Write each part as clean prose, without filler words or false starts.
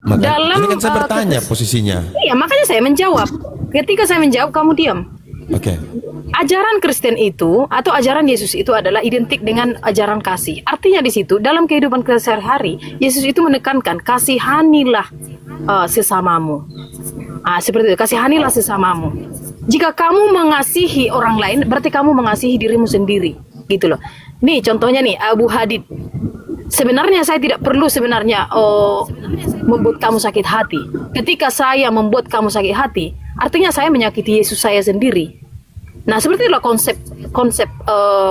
Maka, dalam ini kan saya bertanya posisinya. iya, makanya saya menjawab. Ketika saya menjawab, kamu diam. Oke. Ajaran Kristen itu atau ajaran Yesus itu adalah identik dengan ajaran kasih. Artinya di situ dalam kehidupan kita sehari-hari, Yesus itu menekankan kasihanilah sesamamu. Seperti itu, kasihanilah sesamamu. Jika kamu mengasihi orang lain, berarti kamu mengasihi dirimu sendiri, gitu loh. Nih contohnya nih Abu Hadid. Sebenarnya saya tidak perlu membuat kamu sakit hati. Ketika saya membuat kamu sakit hati, artinya saya menyakiti Yesus saya sendiri. Nah, seperti itulah konsep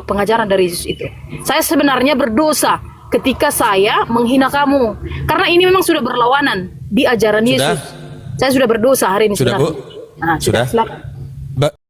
pengajaran dari Yesus itu. Saya sebenarnya berdosa ketika saya menghina kamu, karena ini memang sudah berlawanan di ajaran Yesus. Saya sudah berdosa hari ini. Sudah, Bu? Sudah. Silakan.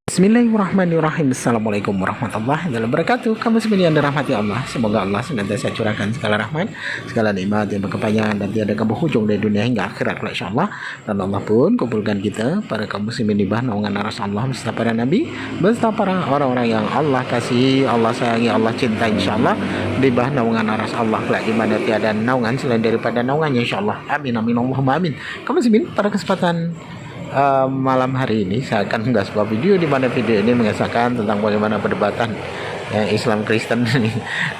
Bismillahirrahmanirrahim. Assalamualaikum warahmatullahi wabarakatuh. Kamu semua yang dirahmati Allah, semoga Allah senantiasa curahkan segala rahmat, segala nikmat yang berkepanjangan dan tiada berhujung dari dunia hingga akhirat insyaallah. Dan Allah pun kumpulkan kita para kaum muslimin di bawah naungan aras Allah beserta para nabi, beserta para orang-orang yang Allah kasihi, Allah sayangi, Allah cinta insyaallah, di bawah naungan aras Allah kelak di mana tiada naungan selain daripada naungannya insyaallah. Amin amin Allahumma amin. Kaum muslimin, pada kesempatan malam hari ini saya akan mengunggah sebuah video di mana video ini mengesahkan tentang bagaimana perdebatan Islam Kristen ini.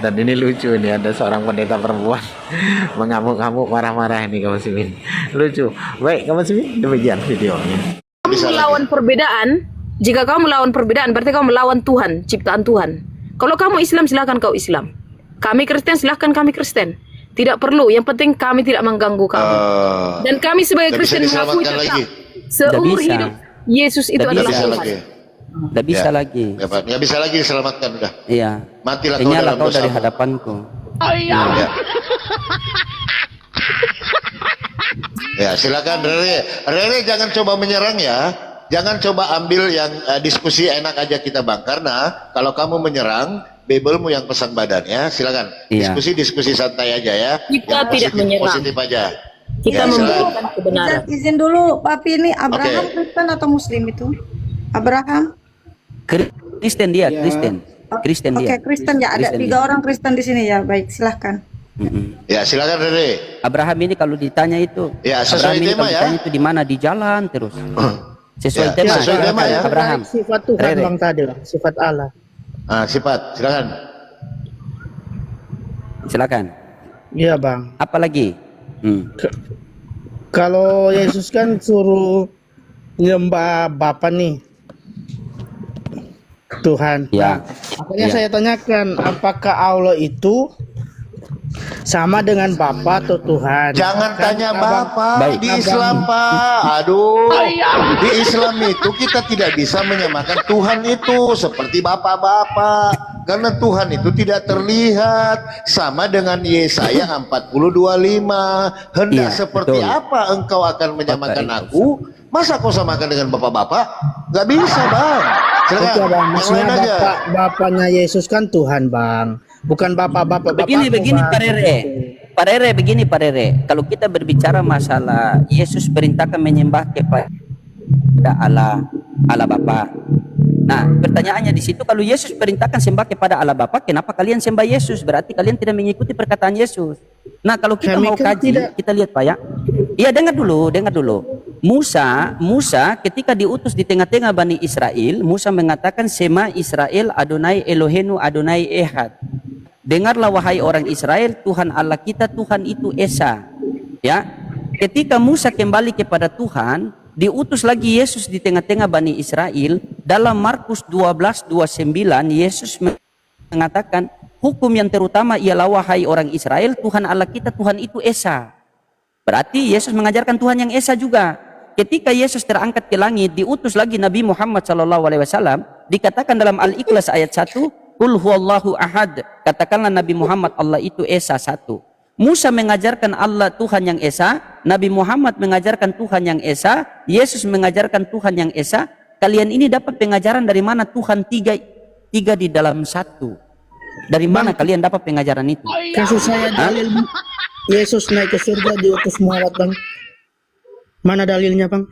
Dan ini lucu, ini ada seorang pendeta perempuan mengamuk-ngamuk marah-marah ini kaum muslimin. Lucu. Baik kaum muslimin, demikian videonya. Kamu melawan perbedaan. Jika kamu melawan perbedaan, berarti kamu melawan Tuhan, ciptaan Tuhan. Kalau kamu Islam, silahkan kau Islam. Kami Kristen, silahkan kami Kristen. Tidak perlu, yang penting kami tidak mengganggu kamu. Dan kami sebagai Kristen mengakui tetap seumur hidup Yesus itu adalah Tuhan. Tidak bisa lagi. Nggak bisa lagi diselamatkan udah. Iya. Matilah kau Nyala dalam kau dari dosamu. hadapanku. Oh iya. Ya silakan Rere jangan coba menyerang ya. Jangan coba ambil yang diskusi enak aja kita bang. Karena kalau kamu menyerang, Bebelmu yang pesan badannya. Silakan. Iya. Diskusi santai aja ya. Kita tidak menyerang. Positif aja. Kita Ya, memberikan kebenaran. Izin dulu, Papi, ini Abraham Kristen atau Muslim itu? Abraham? Kristen dia, Kristen. Kristen dia. Oke, Kristen ya. Ada Kristen 3 dia. orang Kristen di sini ya. Baik, silahkan. Ya silakan Rere. Abraham ini kalau ditanya itu, Ya, sesuai Abraham ini tema kalau ya. ditanya itu di mana, di jalan terus. Sesuai Ya, tema. sesuai tema ya. Abraham. Sifat Tuhan Rere. bang tadi lah, sifat Allah. Sifat silakan. Silakan. Iya bang. Apa lagi? Kalau Yesus kan suruh nyembah Bapa nih, Tuhan. Ya. Makanya Ya. saya tanyakan, apakah Allah itu sama dengan Bapa atau Tuhan? Jangan tanya Bapak Baik. di Islam Pak. Aduh. Di Islam itu kita tidak bisa menyamakan Tuhan itu seperti bapak-bapak. Karena Tuhan itu tidak terlihat, sama dengan Yesaya 40:25. Hendak Iya, seperti betul. apa engkau akan menyamakan Bapak aku? Masa kau samakan dengan bapak-bapak? Gak bisa bang. Silakan. Oke bang, Yang maksudnya lain aja. Bapaknya Yesus kan Tuhan bang, bukan bapak-bapak. Begini Pak Rere. Pak Rere, begini Pak Rere. Kalau kita berbicara masalah Yesus perintahkan menyembah kepada Allah Bapa. Nah, pertanyaannya di situ, kalau Yesus perintahkan sembah kepada Allah Bapa, kenapa kalian sembah Yesus? Berarti kalian tidak mengikuti perkataan Yesus. Nah, kalau kita Kami mau kan kaji, tidak. kita lihat Pak ya. Iya, dengar dulu. Musa ketika diutus di tengah-tengah Bani Israel, Musa mengatakan, Sema Israel Adonai Elohenu Adonai Ehad. Dengarlah wahai orang Israel, Tuhan Allah kita, Tuhan itu Esa. Ya. Ketika Musa kembali kepada Tuhan, diutus lagi Yesus di tengah-tengah Bani Israel. Dalam Markus 12:29 Yesus mengatakan, hukum yang terutama ialah wahai orang Israel, Tuhan Allah kita, Tuhan itu Esa. Berarti Yesus mengajarkan Tuhan yang Esa juga. Ketika Yesus terangkat ke langit, diutus lagi Nabi Muhammad SAW, dikatakan dalam Al-Ikhlas ayat 1, Qul huwallahu ahad. Katakanlah Nabi Muhammad, Allah itu Esa, satu. Musa mengajarkan Allah Tuhan yang Esa, Nabi Muhammad mengajarkan Tuhan yang Esa, Yesus mengajarkan Tuhan yang Esa. Kalian ini dapat pengajaran dari mana Tuhan tiga di dalam satu? Dari mana kalian dapat pengajaran itu? Kasus saya dalil Yesus naik ke surga diutus Muhammad bang. Mana dalilnya bang?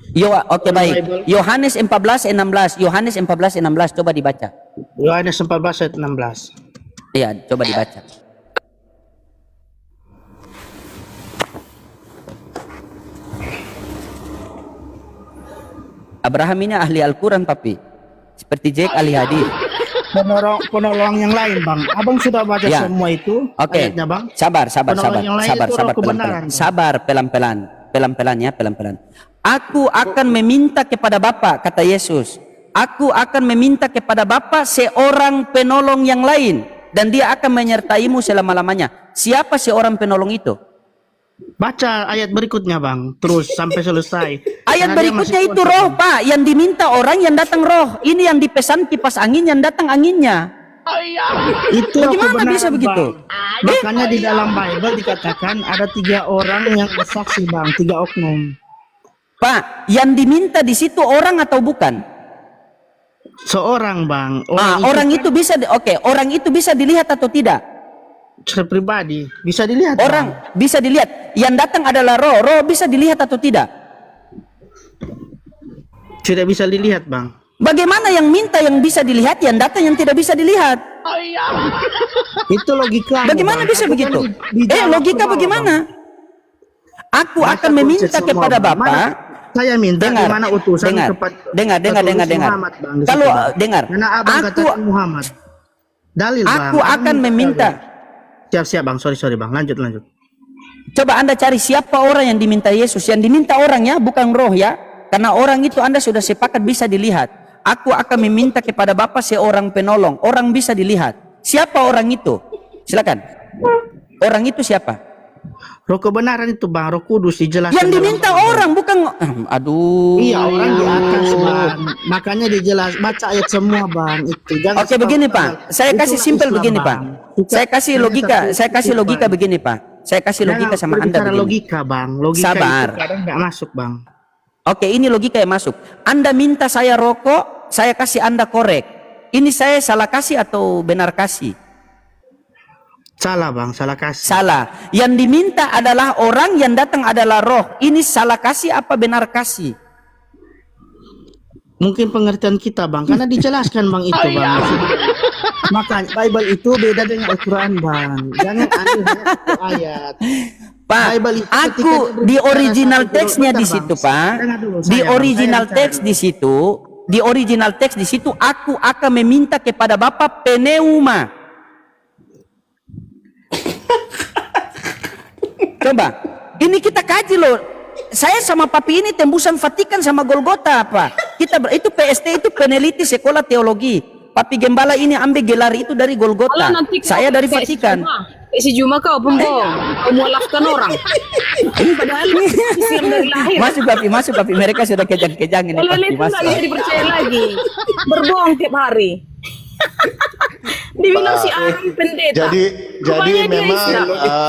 Oke baik. Yohanes 14:16. Yohanes 14:16 coba dibaca. Yohanes 14 ayat 16. Iya, coba dibaca. Abraham ini ahli Al-Quran, papi. Seperti Jack ahli hadis. Penolong yang lain, Bang. Abang sudah baca Ya. semua itu Oke. ayatnya, Bang? Sabar, Penolong yang lain itu roh pelan-pelan. kebenaran, Bang. Sabar, pelan-pelan. Pelan-pelan ya, pelan-pelan. Aku akan meminta kepada Bapa, kata Yesus. Aku akan meminta kepada Bapa seorang penolong yang lain, dan dia akan menyertaimu selama-lamanya. Siapa seorang penolong itu? Baca ayat berikutnya, Bang. Terus sampai selesai. Ayat Karena dia berikutnya masih itu konsisten. roh, Pak. Yang diminta orang, yang datang roh. Ini yang dipesan kipas angin, yang datang anginnya. Itu Bagaimana kebenaran, bisa begitu? Bang. Makanya di dalam Bible dikatakan ada 3 orang yang bersaksi, Bang. 3 oknum. Pak, yang diminta di situ orang atau bukan? Seorang, Bang. Orang itu bisa, orang itu bisa dilihat atau tidak? secara pribadi bisa dilihat, Orang Bang. bisa dilihat. Yang datang adalah roh. Roh bisa dilihat atau tidak? Tidak bisa dilihat, Bang. Bagaimana yang minta yang bisa dilihat, yang datang yang tidak bisa dilihat? Itu logika. Bagaimana Bang. bisa Aku kan begitu? dijawab Logika semua, bagaimana? Bang. Aku Masa akan konsep meminta semua, kepada Bang? Bapa. Mana saya minta Dengar, gimana utusan dengar, dengar, dengar. Muhammad, Bang, di situ, Kalau Bang. dengar, Karena Abang katakan Muhammad. Dalil, Bang. aku akan meminta. Siap-siap, Bang. Sorry, Bang. Lanjut. Coba Anda cari siapa orang yang diminta Yesus. Yang diminta orang ya, bukan roh ya. Karena orang itu Anda sudah sepakat bisa dilihat. Aku akan meminta kepada Bapa seorang penolong. Orang bisa dilihat. Siapa orang itu? Silakan. Orang itu siapa? Roh kebenaran itu, Bang. Roh Kudus dijelaskan. Yang dalam diminta Bible. orang bukan. Aduh. Iya, orang di atas, Bang. Makanya dijelas baca ayat semua, Bang. Itu. Jangan Oke, begini Pak. Saya kasih simpel begini Pak. Saya kasih logika begini Pak. Saya kasih logika sama Anda begini. Logika, Bang. Logika Sabar. itu kadang nggak masuk, Bang. Oke, ini logika yang masuk. Anda minta saya rokok, saya kasih Anda korek. Ini saya salah kasih atau benar kasih? Salah, Bang. Salah kasih. Salah. Yang diminta adalah orang, yang datang adalah roh. Ini salah kasih apa benar kasih? Mungkin pengertian kita, Bang. Karena dijelaskan, Bang, itu, Bang. Makanya Bible itu beda dengan Al-Quran, Bang. Jangan aneh satu ayat. Pak, Bible itu aku ketika di berbicara original satu teksnya bentar, di Bang. situ, Pak. Dengar dulu, Di Bang. original Saya teks bicara di situ, di original teks di situ, aku akan meminta kepada Bapa pneuma. Coba, ini kita kaji loh. Saya sama papi ini tembusan Vatikan sama Golgota, Pak. Itu PST, itu peneliti sekolah teologi. Papi Gembala ini ambil gelar itu dari Golgota. Kalau nanti Saya dari Vatikan. Si Juma kau pembohong, kau mualafkan orang. Padahal Islam dari lahir. Masuk papi. Mereka sudah kejang-kejang ini. Kalau Papi, itu masuk. nggak bisa dipercaya lagi, berbohong tiap hari. Dibilang si Aram pendeta. Jadi Rupanya dia memang Islam.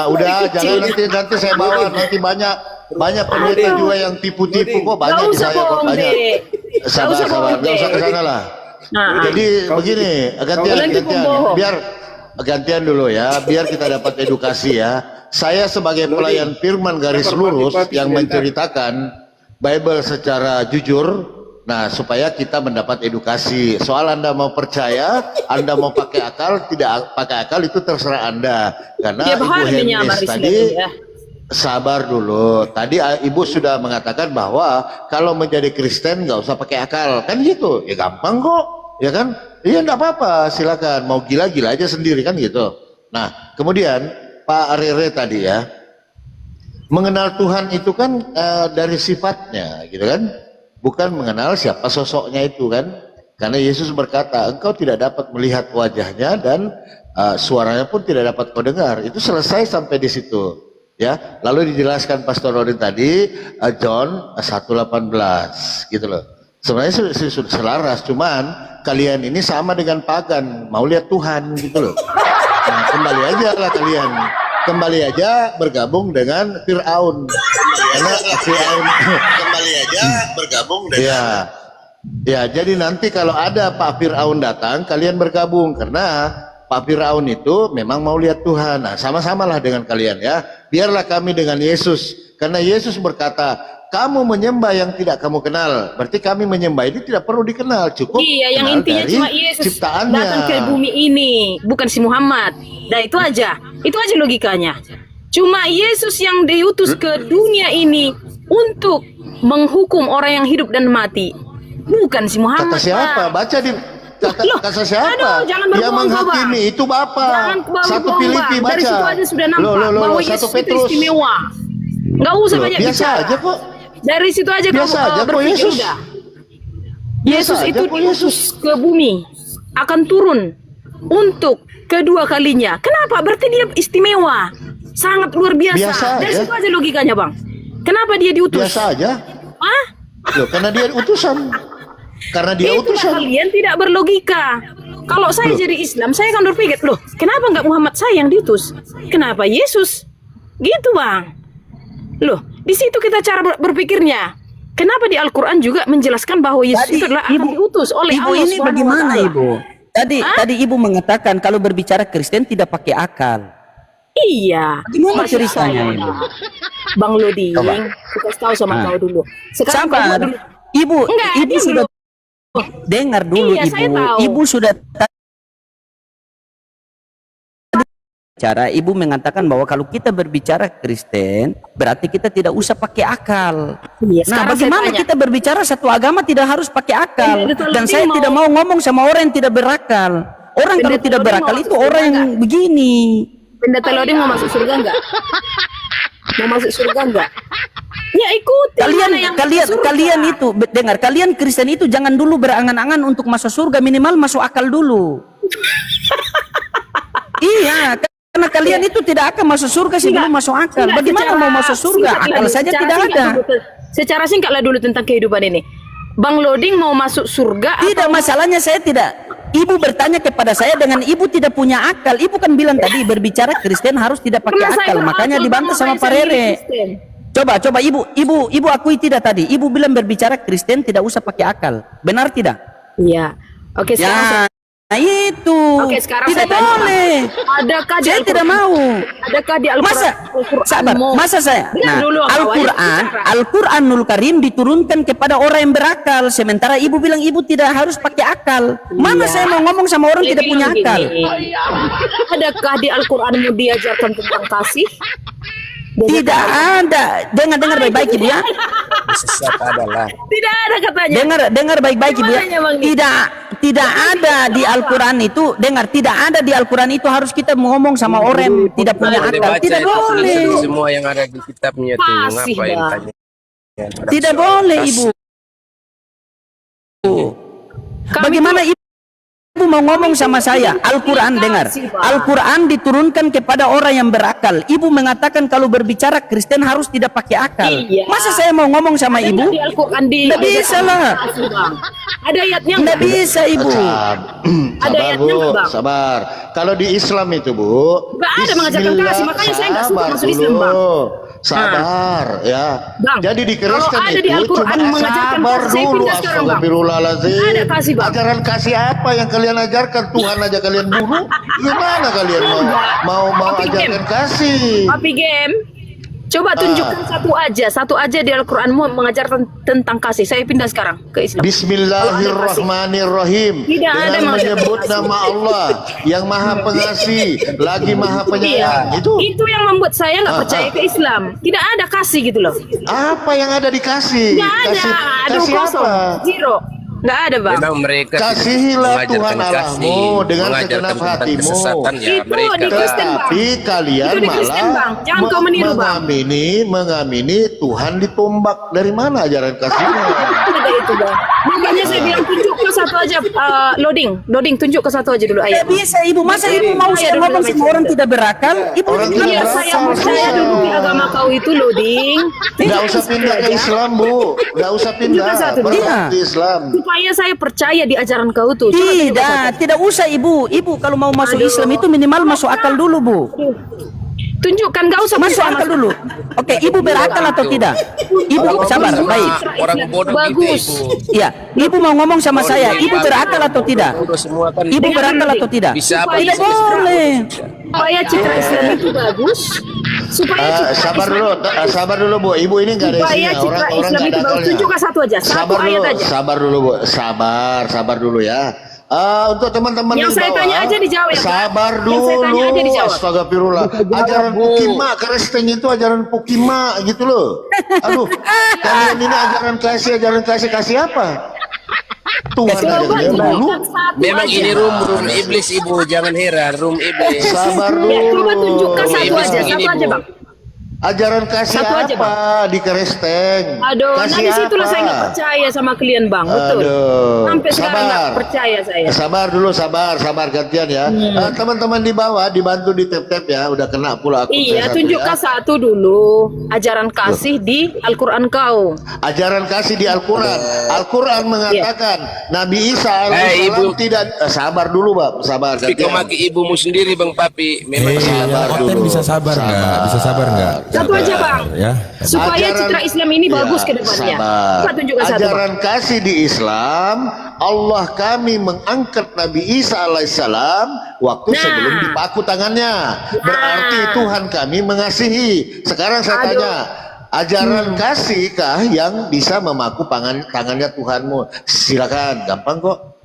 udah jangan nanti saya bawa nanti banyak pendeta juga yang tipu-tipu kok banyak Nggak di usah saya kok bohong, banyak. Dek. Sabar, nggak usah ke sana lah. Nah, Jadi begini, Kalian itu pembohong. biar gantian dulu ya, biar kita dapat edukasi ya. Saya sebagai pelayan firman garis lurus yang menceritakan Bible secara jujur. Nah, supaya kita mendapat edukasi. Soal Anda mau percaya, Anda mau pakai akal, tidak pakai akal itu terserah Anda. Karena tiap Ibu hari Hermes menyamar Islam tadi ya. sabar dulu. Tadi Ibu sudah mengatakan bahwa kalau menjadi Kristen nggak usah pakai akal, kan gitu. Ya gampang kok, ya kan? Iya nggak apa-apa, silakan. Mau gila-gila aja sendiri kan gitu. Nah, kemudian Pak Rere tadi ya, mengenal Tuhan itu kan dari sifatnya, gitu kan? Bukan mengenal siapa sosoknya itu kan? Karena Yesus berkata, engkau tidak dapat melihat wajahnya dan suaranya pun tidak dapat kau dengar. Itu selesai sampai di situ. Ya, lalu dijelaskan Pastor Rodin tadi John 1:18 gitu loh. Sebenarnya sudah selaras, cuman kalian ini sama dengan pagan, mau lihat Tuhan gitu loh. Nah, kembali aja lah kalian. Kembali aja bergabung dengan Fir'aun. Karena Fir'aun kembali aja bergabung dengan Ya, jadi nanti kalau ada Pak Fir'aun datang, kalian bergabung karena Pak Fir'aun itu memang mau lihat Tuhan. Nah, sama-samalah dengan kalian ya. Biarlah kami dengan Yesus. Karena Yesus berkata, kamu menyembah yang tidak kamu kenal. Berarti kami menyembah ini tidak perlu dikenal. Cukup Iya, yang kenal intinya dari cuma Yesus ciptaannya. datang ke bumi ini, bukan si Muhammad. Nah, itu aja logikanya. Cuma Yesus yang diutus ke dunia ini untuk menghukum orang yang hidup dan mati. Bukan si Muhammad. Kata siapa? Bang. Baca di Loh, kata siapa? aduh, jangan Yang berbohong, menghakimi Bang. itu Bapak. Jangan kebawa Satu bohong, Filipi Bang. baca. Dari situ aja sudah nampak bahwa Satu Yesus itu Petrus. istimewa. Nggak usah Loh, banyak biasa bicara. aja kok. Dari situ aja kamu Biasa aja kok berpikir Yesus. udah. Biasa Yesus aja itu kok Yesus. ke bumi akan turun untuk kedua kalinya. Kenapa? Berarti dia istimewa, sangat luar biasa. Biasa Dari aja. situ aja logikanya, Bang. Kenapa dia diutus? Biasa aja. Hah? Loh, karena dia utusan. Karena dia Itulah utusan. kalian tidak berlogika. Kalau saya Loh. jadi Islam, saya akan berpikir, loh, kenapa nggak Muhammad saya yang diutus? Kenapa Yesus? Gitu, Bang. Loh, di situ kita cara berpikirnya. Kenapa di Al-Quran juga menjelaskan bahwa Yesus itu adalah akan diutus oleh Ibu Allah ini Subhanahu wa bagaimana Ta'ala? Ibu? Tadi Ibu mengatakan kalau berbicara Kristen tidak pakai akal. Iya. Gimana Maksud ceritanya saya, Ibu? Bang Loding, Coba. aku kasih tahu sama Ah. kau dulu. Sekarang Sabar. kau dulu. Ibu, Enggak, Ibu diam sudah dulu. dengar dulu Iya, saya Ibu. tahu. Ibu sudah cara Ibu mengatakan bahwa kalau kita berbicara Kristen berarti kita tidak usah pakai akal. Iya, Nah, sekarang saya bagaimana tanya. kita berbicara satu agama tidak harus pakai akal? Pendeta Dan Loding saya tidak mau ngomong sama orang yang tidak berakal. Orang kalau Pendeta tidak Loding berakal mau itu masuk orang surga yang begini. Pendeta Loding mau masuk surga enggak? Mau masuk surga enggak? Ya ikuti. Kalian mana yang kalian masuk surga. kalian itu dengar, kalian Kristen itu jangan dulu berangan-angan untuk masuk surga, minimal masuk akal dulu. Iya, karena kalian itu tidak akan masuk surga sebelum masuk akal. Enggak, Bagaimana mau masuk surga? singkatlah Akal dulu, saja secara tidak singkat ada. dulu, secara singkatlah dulu tentang kehidupan ini. Bang Loding mau masuk surga Tidak, atau masalahnya saya tidak. Ibu bertanya kepada saya dengan ibu tidak punya akal. Ibu kan bilang tadi berbicara Kristen harus tidak pakai Pernah saya akal. berakal, Makanya Bang, dibantah sama makanya Pak saya jadi Rere. Kristen. Coba ibu akui tidak tadi. Ibu bilang berbicara Kristen tidak usah pakai akal. Benar tidak? Iya. Oke, sekarang Ya, itu. Oke, sekarang tidak saya tanya, Bang. boleh. Adakah di Saya tidak Al-Quran- mau. Adakah di Al-Quran? Masa sabar, masa saya. Dengar Nah, dulu, awalnya Al-Quran, bicara. Al-Quranul Karim diturunkan kepada orang yang berakal, sementara ibu bilang ibu tidak harus pakai akal. Mana Iya. saya mau ngomong sama orang Dia tidak punya bilang akal? gini, adakah di Al-Quranmu diajarkan tentang kasih? Tidak ada. Dengar baik-baik ibu ya. Sesat adalah. Tidak ada katanya. Dengar baik-baik ibu ya. Gimana, Bang? Tidak ada di Al-Quran itu. Dengar, tidak ada di Al-Quran itu harus kita ngomong sama orang yang tidak punya akal. Tidak boleh. Semua yang ada di kitabnya itu Fasih, ngapain Bang. tanya? Tidak boleh ibu. Bagaimana ibu mau ngomong sama saya? Al-Quran, dengar. Al-Quran diturunkan kepada orang yang berakal. Ibu mengatakan kalau berbicara Kristen harus tidak pakai akal. Iya. Masa saya mau ngomong sama Ada ibu? nggak di Al-Quran di Nggak bisa lah. kasih, Bang? Ada ayatnya Nggak nggak? bisa ibu. Ada Sabar ayatnya Bu, nggak, Bang? sabar. Kalau di Islam itu Bu, Nggak ada mengajarkan Bismillah, kasih, makanya saya nggak suka sabar masuk Islam, dulu. Bang. Sabar ya. Bang, Jadi di kalau Kristen ada di itu Al-Quran cuma mengajarkan sabar kasih, saya dulu. pindah sekarang, Bang. Astagfirullahaladzim. Ada kasih, Bang. Ajaran kasih apa yang kalian ajarkan? Tuhan aja kalian bunuh. Gimana kalian mau Tapi ajarkan game. kasih? Papi Game, coba tunjukkan satu aja di Al-Quranmu mengajarkan tentang kasih. Saya pindah sekarang ke Islam. Bismillahirrahmanirrahim. Tidak ada Dengan mengajarkan menyebut kasih. nama Allah yang Maha Pengasih lagi Maha Penyayang. Iya. Itu yang membuat saya nggak percaya ke Islam. Tidak ada kasih gitu loh. Apa yang ada dikasih? Nggak ada. Aduh, kasih kosong. apa? Zero. Nggak ada, Bang. Memang mereka Kasihilah mengajarkan Tuhan Allahmu dengan mengajarkan segenap tentang hatimu. kesesatan ya Itu mereka. di Kristen, Bang. Tapi kalian Itu di Kristen, malah Bang. Jangan kau meniru, Bang. mengamini Tuhan ditombak. Dari mana ajaran kasihnya? Ada itu, Bang. Makanya saya bilang tunjuk ke satu aja. Loading, tunjuk ke satu aja dulu ayat. Tidak bisa ibu. Masa ibu mau saya ngomong sama orang tidak berakal? Ibu Orang bilang tidak Iya, saya percaya dulu di agama kau itu, Loading. Nggak usah pindah ke Islam, Bu. Nggak usah pindah. Tunjuk satu. Berangkat Iya. di Islam. Supaya saya percaya di ajaran kau tuh. Coba tunjuk ke satu. tidak usah ibu. Ibu kalau mau masuk Aduh. Islam itu minimal masuk akal dulu bu. Tunjukkan, gak usah Masuk pindah, akal dulu. Oke, ibu berakal atau tidak? Ibu sabar, baik. Orang bodoh Bagus. gitu, Ibu. Iya, ibu mau ngomong sama saya. Ibu berakal atau tidak? Bodoh semua kan. Ibu berakal atau tidak? Bisa apa? Tidak boleh. Supaya citra Islam itu bagus. Supaya Sabar dulu Bu. Ibu ini nggak ada supaya isinya. citra Orang Islam nggak itu ada bagus. akalnya. Tunjukkan satu aja. Satu Sabar ayat dulu, aja. sabar dulu Bu. Sabar dulu ya. Untuk teman-teman Yang di saya bawah, tanya aja dijawab ya, Pak. sabar Yang saya tanya aja dulu. dijawab. Astagfirullah. Ajaran Pukima Kristen itu ajaran Pukima gitu loh. Aduh, kalian ini ajaran kasih apa? Tuhan dari Coba dulu. tunjukkan satu Memang aja. ini room iblis ibu, jangan heran, room iblis. Sabar Ya, coba dulu. tunjukkan satu Iblis aja, begini, satu aja Bu. bang. Ajaran kasih Satu aja, apa di Keresteng? Aduh, nah Kasih disitulah apa? saya nggak percaya sama kalian bang, betul. Aduh, Sampai sekarang nggak sabar. percaya saya. Sabar dulu, sabar gantian ya. Teman-teman di bawah dibantu di tap-tap ya, udah kena pula akun Iya, saya satu tunjukkan ya. satu dulu ajaran kasih di Al-Quran kau. Ajaran kasih di Al-Quran. Al-Quran mengatakan Nabi Isa alaihissalam Ibu. tidak sabar dulu, Bang. Sabar Tapi kau gantian. maki ibumu sendiri Bang Papi. Memang sabar yang konten dulu. bisa sabar nggak? Bisa sabar nggak? Satu aja bang, Ya. supaya Ajaran- citra Islam ini bagus Ya, ke depannya. sabar. Coba tunjukkan satu bang. Ajaran kasih di Islam, Allah kami mengangkat Nabi Isa alaihissalam waktu Nah. sebelum dipaku tangannya. Berarti Tuhan kami mengasihi. Sekarang saya Aduh. tanya, ajaran kasihkah yang bisa memaku tangannya Tuhanmu? Silakan, gampang kok.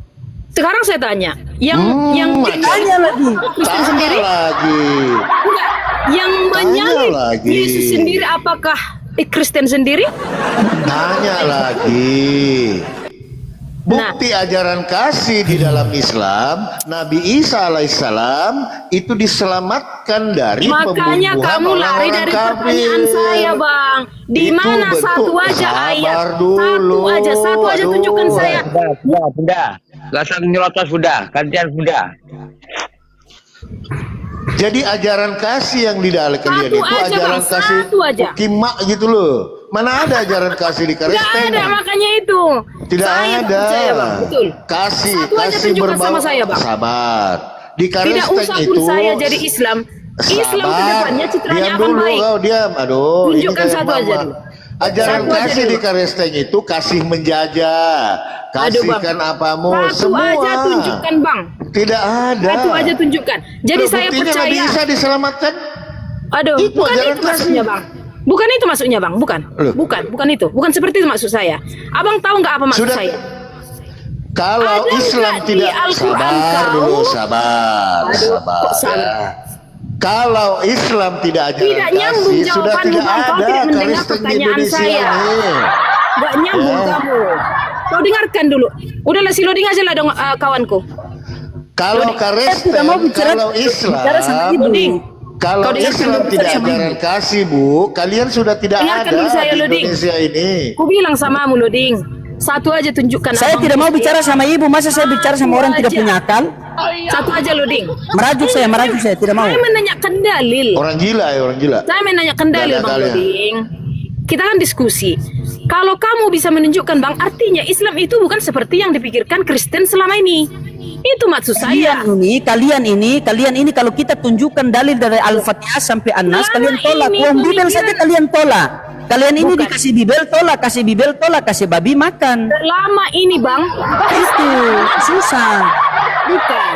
Sekarang saya tanya, yang macam- tanya lagi Kristen Tanya sendiri, lagi. enggak, yang menyalib lagi. Yesus sendiri apakah Kristen sendiri? Tanya lagi. Bukti ajaran kasih di dalam Islam, Nabi Isa alaihissalam itu diselamatkan dari Makanya pembunuhan kamu lari orang-orang dari kafir. pertanyaan saya bang. Di Itu mana betul. satu aja Sabar ayat? dulu. Satu aja Aduh. tunjukkan saya. Sudah. Lasan nyelotos sudah, gantian sudah. Jadi ajaran kasih yang di dalam kalian Satu itu aja, ajaran Bang, kasih satu aja. kimak gitu loh. Mana ada ajaran kasih di Gak Kristen? ada makanya itu. Tidak Saya ada. percaya bang, betul. Kasih, Satu aja kasih tunjukkan berbau. sama saya bang. Sabar. Di Tidak Kristen usah itu pun saya jadi Islam. Islam ke depannya citranya diam akan dulu, baik. kau diam. Aduh, Tunjukkan kayak satu aja mama. dulu. Ajaran Satu aja kasih dulu. di Kristen itu kasih menjajah, Aduh, Bang. kasihkan apamu, Satu semua. aja tunjukkan bang. Tidak ada. Satu aja tunjukkan. Jadi Loh, saya buktinya Nabi percaya. Isa diselamatkan. Aduh, Itu bukan ajaran itu maksudnya kasih. bang. Bukan itu maksudnya bang, bukan. Loh. Bukan itu. Bukan seperti itu maksud saya. Abang tahu nggak apa maksud Sudah. saya? Kalau Ada Islam nggak di tidak Al-Quran sabar kau? dulu, sabar, Aduh, sabar. kok sabar? ya. Kalau Islam tidak ajaran Tidak nyambung kasih, sudah jawabanmu, tidak Bang. Kau ada tidak mendengar Kristen di pertanyaan Indonesia saya. ini. Nggak nyambung Ya. kamu. Kau dengarkan dulu. Udahlah si loading aja lah dong kawanku. Kalau Kristen, tidak mau bicara- kalau Islam, bicara sama ibu. Loading. kalau Kau dengarkan Islam dulu tidak saya sama ajaran kasih, Bu, kalian sudah tidak Dengarkan ada dulu saya, di Loading. Indonesia ini. Ku bilang samamu loading. Satu aja tunjukkan. Saya abang tidak mau Kristen. bicara sama ibu, masa saya bicara sama orang tidak aja. punya akal? Satu aja loading. Merajuk saya, tidak mau. Saya menanyakan dalil. Orang gila ya, orang gila. Saya menanyakan dalil Nggak ada bang akalnya. loading. Kita kan diskusi. Kalau kamu bisa menunjukkan bang, artinya Islam itu bukan seperti yang dipikirkan Kristen selama ini. Itu maksud saya. Kalian ini kalau kita tunjukkan dalil dari Al-Fatihah sampai An-Nas, Lama kalian tolak. ini Uang Bibel pemikiran- saja kalian tolak. Kalian ini Bukan. dikasih Bibel tolak, kasih babi makan. Selama ini bang, Itu susah. bukan.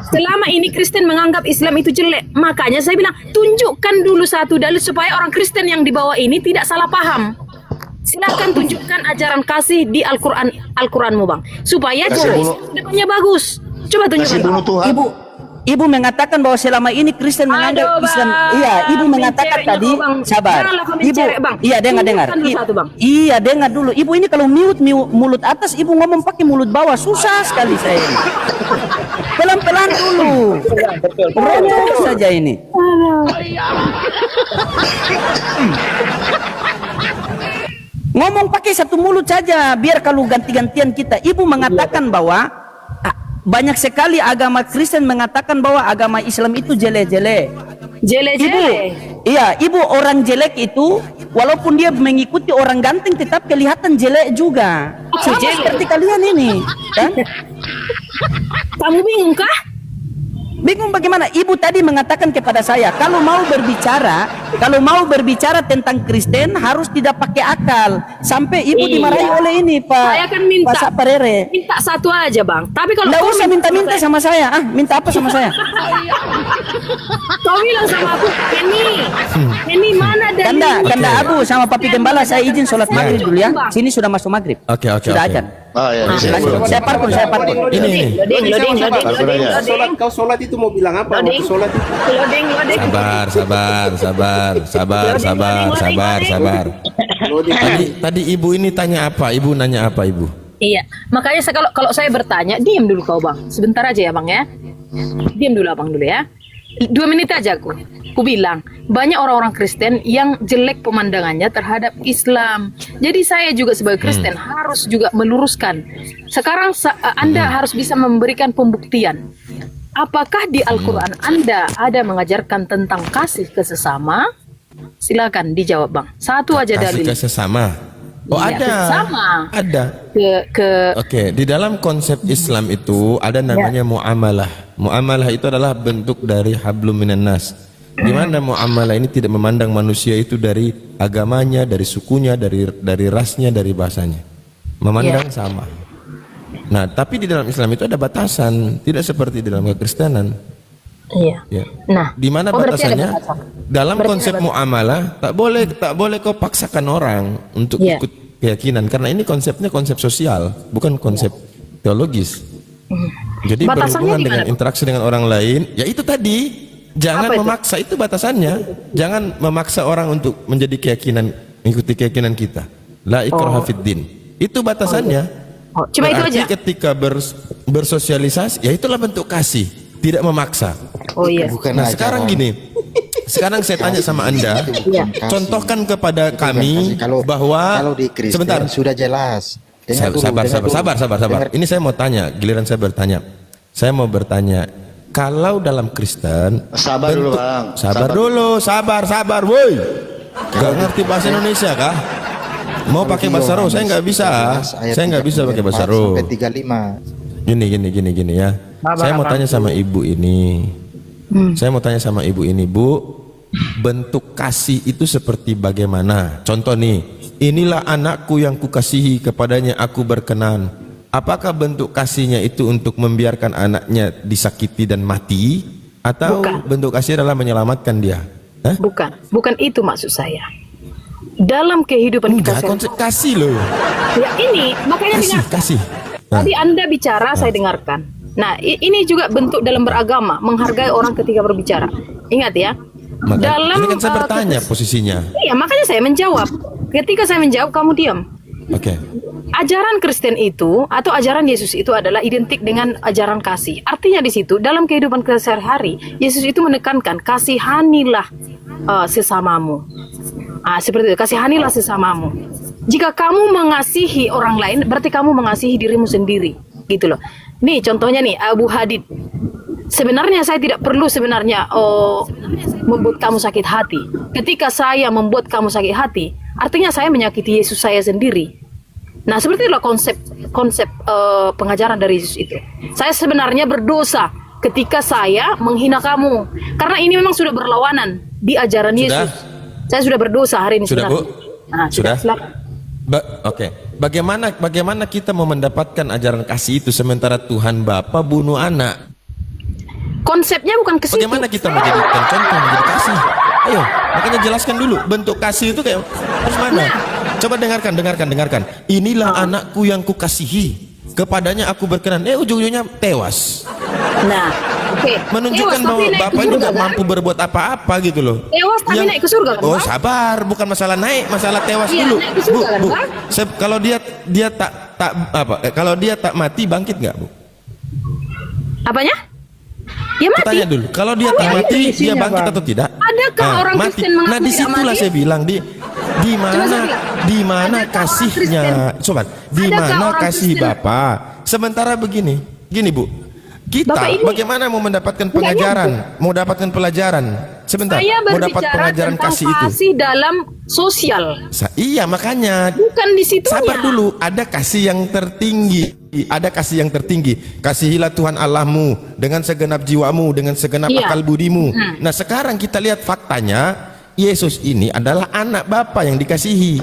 Selama ini Kristen menganggap Islam itu jelek. Makanya saya bilang, tunjukkan dulu satu dalil supaya orang Kristen yang di bawah ini tidak salah paham. Silakan tunjukkan ajaran kasih di Al-Quranmu bang, supaya Kasih cara bunuh- Islam kedepannya bagus. Coba tunjukkan. Kasih bunuh Bang. Tuhan. Ibu mengatakan bahwa selama ini Kristen menganggap Aduh, Islam. Bang. Iya, ibu mengatakan Mencerenya tadi. kau, Bang. Sabar. Janganlah kau Ibu. mencerek, Bang. Iya, dengar. Tunjukkan dulu satu, Bang. Iya, dengar dulu. Ibu ini kalau mulut atas, ibu ngomong pakai mulut bawah, susah sekali saya ini. Pelan-pelan dulu. Rojok saja ini. Ngomong pakai satu mulut saja, biar kalau ganti-gantian kita. Ibu mengatakan bahwa banyak sekali agama Kristen mengatakan bahwa agama Islam itu jelek-jelek. Ibu, Jele-jele. iya, ibu orang jelek itu walaupun dia mengikuti orang ganteng tetap kelihatan jelek juga. Sama jelek. seperti kalian ini, kan? Kamu bingung kah? Bingung bagaimana? Ibu tadi mengatakan kepada saya, kalau mau berbicara tentang Kristen harus tidak pakai akal. Sampai ibu Iya. dimarahi oleh ini, Pak. Saya kan minta. Pak Saparere. Minta satu aja bang. Tapi kalau Nggak kau usah minta-minta sama saya. Minta apa sama saya? Kau bilang sama aku, ini mana dalilnya? Kanda Abu sama Papi Gembala, saya izin sholat maghrib dulu ya. Bang. Sini sudah masuk maghrib. Oke. Sudah ajan. Oh ya, di sini. Lanjut. Saya parkun. Loading. Kau sholat itu mau bilang apa? Loading. Waktu sholat itu. Loading. Sabar. Tadi ibu ini tanya apa? Ibu nanya apa ibu? Iya, makanya kalau saya bertanya, diam dulu kau bang, sebentar aja ya bang ya, diam dulu abang dulu ya, 2 menit aja aku bilang banyak orang-orang Kristen yang jelek pemandangannya terhadap Islam. Jadi saya juga sebagai Kristen harus juga meluruskan. Sekarang Anda harus bisa memberikan pembuktian. Apakah di Al-Quran Anda ada mengajarkan tentang kasih ke sesama? Silakan dijawab bang. Satu aja Kasih dalil. ke sesama. Oh Iya, ada. sesama. Ada. Oke, di dalam konsep Islam itu ada namanya muamalah. Muamalah itu adalah bentuk dari hablum minan nas. Di mana muamalah ini tidak memandang manusia itu dari agamanya, dari sukunya, dari rasnya, dari bahasanya. Memandang sama. Nah, tapi di dalam Islam itu ada batasan, tidak seperti di dalam kekristenan. Iya. Ya. Nah, Di mana berarti ada batasannya? batasan. Dalam Berarti konsep ada muamalah tak boleh kau paksakan orang untuk Iya. ikut keyakinan karena ini konsepnya konsep sosial, bukan konsep teologis. Jadi Batasannya berhubungan di dengan mana, Pak? interaksi dengan orang lain, ya itu tadi. Jangan Apa itu? memaksa, itu batasannya. Jangan memaksa orang untuk menjadi keyakinan, mengikuti keyakinan kita. La ikraha fid din. Itu batasannya. Oh, cuma itu Berarti aja. ketika bersosialisasi, ya itulah bentuk kasih, tidak memaksa. Oh iya. Bukan Nah ajaran. sekarang gini, sekarang saya tanya sama Anda, Iya. contohkan kepada kami bahwa kalau di Kristen sebentar, sudah jelas. Dengar dulu, sabar. dengar dulu. Ini saya mau tanya, giliran saya bertanya. Saya mau bertanya, kalau dalam Kristen, Sabar dulu, Bang. sabar, woi. Gak ngerti bahasa Indonesia kah? Mau pakai bahasa roh, saya nggak bisa. Saya nggak bisa pakai bahasa roh. Sampai 35. Gini ya. Saya mau tanya sama ibu ini. Saya mau tanya sama ibu ini, Bu. Bentuk kasih itu seperti bagaimana? Contoh nih, inilah anakku yang kukasihi, kepadanya aku berkenan. Apakah bentuk kasihnya itu untuk membiarkan anaknya disakiti dan mati? Atau Bukan. bentuk kasih adalah menyelamatkan dia? Hah? Bukan itu maksud saya. Dalam kehidupan kita Enggak, konsep kasih loh. ya ini makanya dengarkan. Kasih. Nah, Tadi Anda bicara, saya dengarkan. Nah, ini juga bentuk dalam beragama, menghargai orang ketika berbicara. Ingat ya. ini kan saya bertanya posisinya. Iya, makanya saya menjawab. Ketika saya menjawab, kamu diam. Oke. Ajaran Kristen itu atau ajaran Yesus itu adalah identik dengan ajaran kasih. Artinya di situ dalam kehidupan sehari-hari Yesus itu menekankan kasihanilah sesamamu. Seperti itu, kasihanilah sesamamu. Jika kamu mengasihi orang lain, berarti kamu mengasihi dirimu sendiri, gitu loh. Nih contohnya nih Abu Hadid. Sebenarnya saya tidak perlu membuat kamu sakit hati. Ketika saya membuat kamu sakit hati, artinya saya menyakiti Yesus saya sendiri. Nah, seperti itulah konsep pengajaran dari Yesus itu. Saya sebenarnya berdosa ketika saya menghina kamu, karena ini memang sudah berlawanan di ajaran Yesus. Saya sudah berdosa hari ini. Sudah, Bu? Nah, Sudah? Silakan. Oke. Bagaimana kita mau mendapatkan ajaran kasih itu sementara Tuhan Bapa bunuh anak? Konsepnya bukan ke situ. Bagaimana kita menjadikan contoh menjadi kasih? Ayo, makanya jelaskan dulu bentuk kasih itu kayak harus mana? Coba dengarkan. Inilah anakku yang kukasihi, kepadanya aku berkenan. Ujung-ujungnya tewas. Nah, oke. Menunjukkan Tewas, bahwa tapi naik ke Bapak ini surga, nggak kan? mampu berbuat apa-apa gitu loh. Tewas tapi naik ke surga, kan, Oh, Bang? sabar, bukan masalah naik, masalah tewas Iya, dulu. naik ke surga, kan, Bang? Kalau dia kalau dia tak mati, bangkit nggak, Bu? Apanya? Ya mati. Tanya dulu, kalau dia tak mati, dia isinya, bangkit Bang. atau tidak? Adakah orang mati. Kristen mengakui Nah, tidak disitulah mati? saya bilang di Coba saya bilang, mana adakah orang kasihnya? Sobat, di Adakah mana orang kasih Kristen- Bapak? Sementara gini Bu, kita Bapak ini bagaimana mau mendapatkan pengajaran, mau dapatkan pelajaran? Sebentar, Saya mau dapat berbicara pengajaran tentang kasih itu. kasih dalam sosial, Iya, makanya bukan di situnya. sabar dulu, ada kasih yang tertinggi. Ada kasih yang tertinggi. Kasihilah Tuhan Allahmu dengan segenap jiwamu, dengan segenap Iya. akal budimu. Nah, sekarang kita lihat faktanya, Yesus ini adalah anak Bapa yang dikasihi.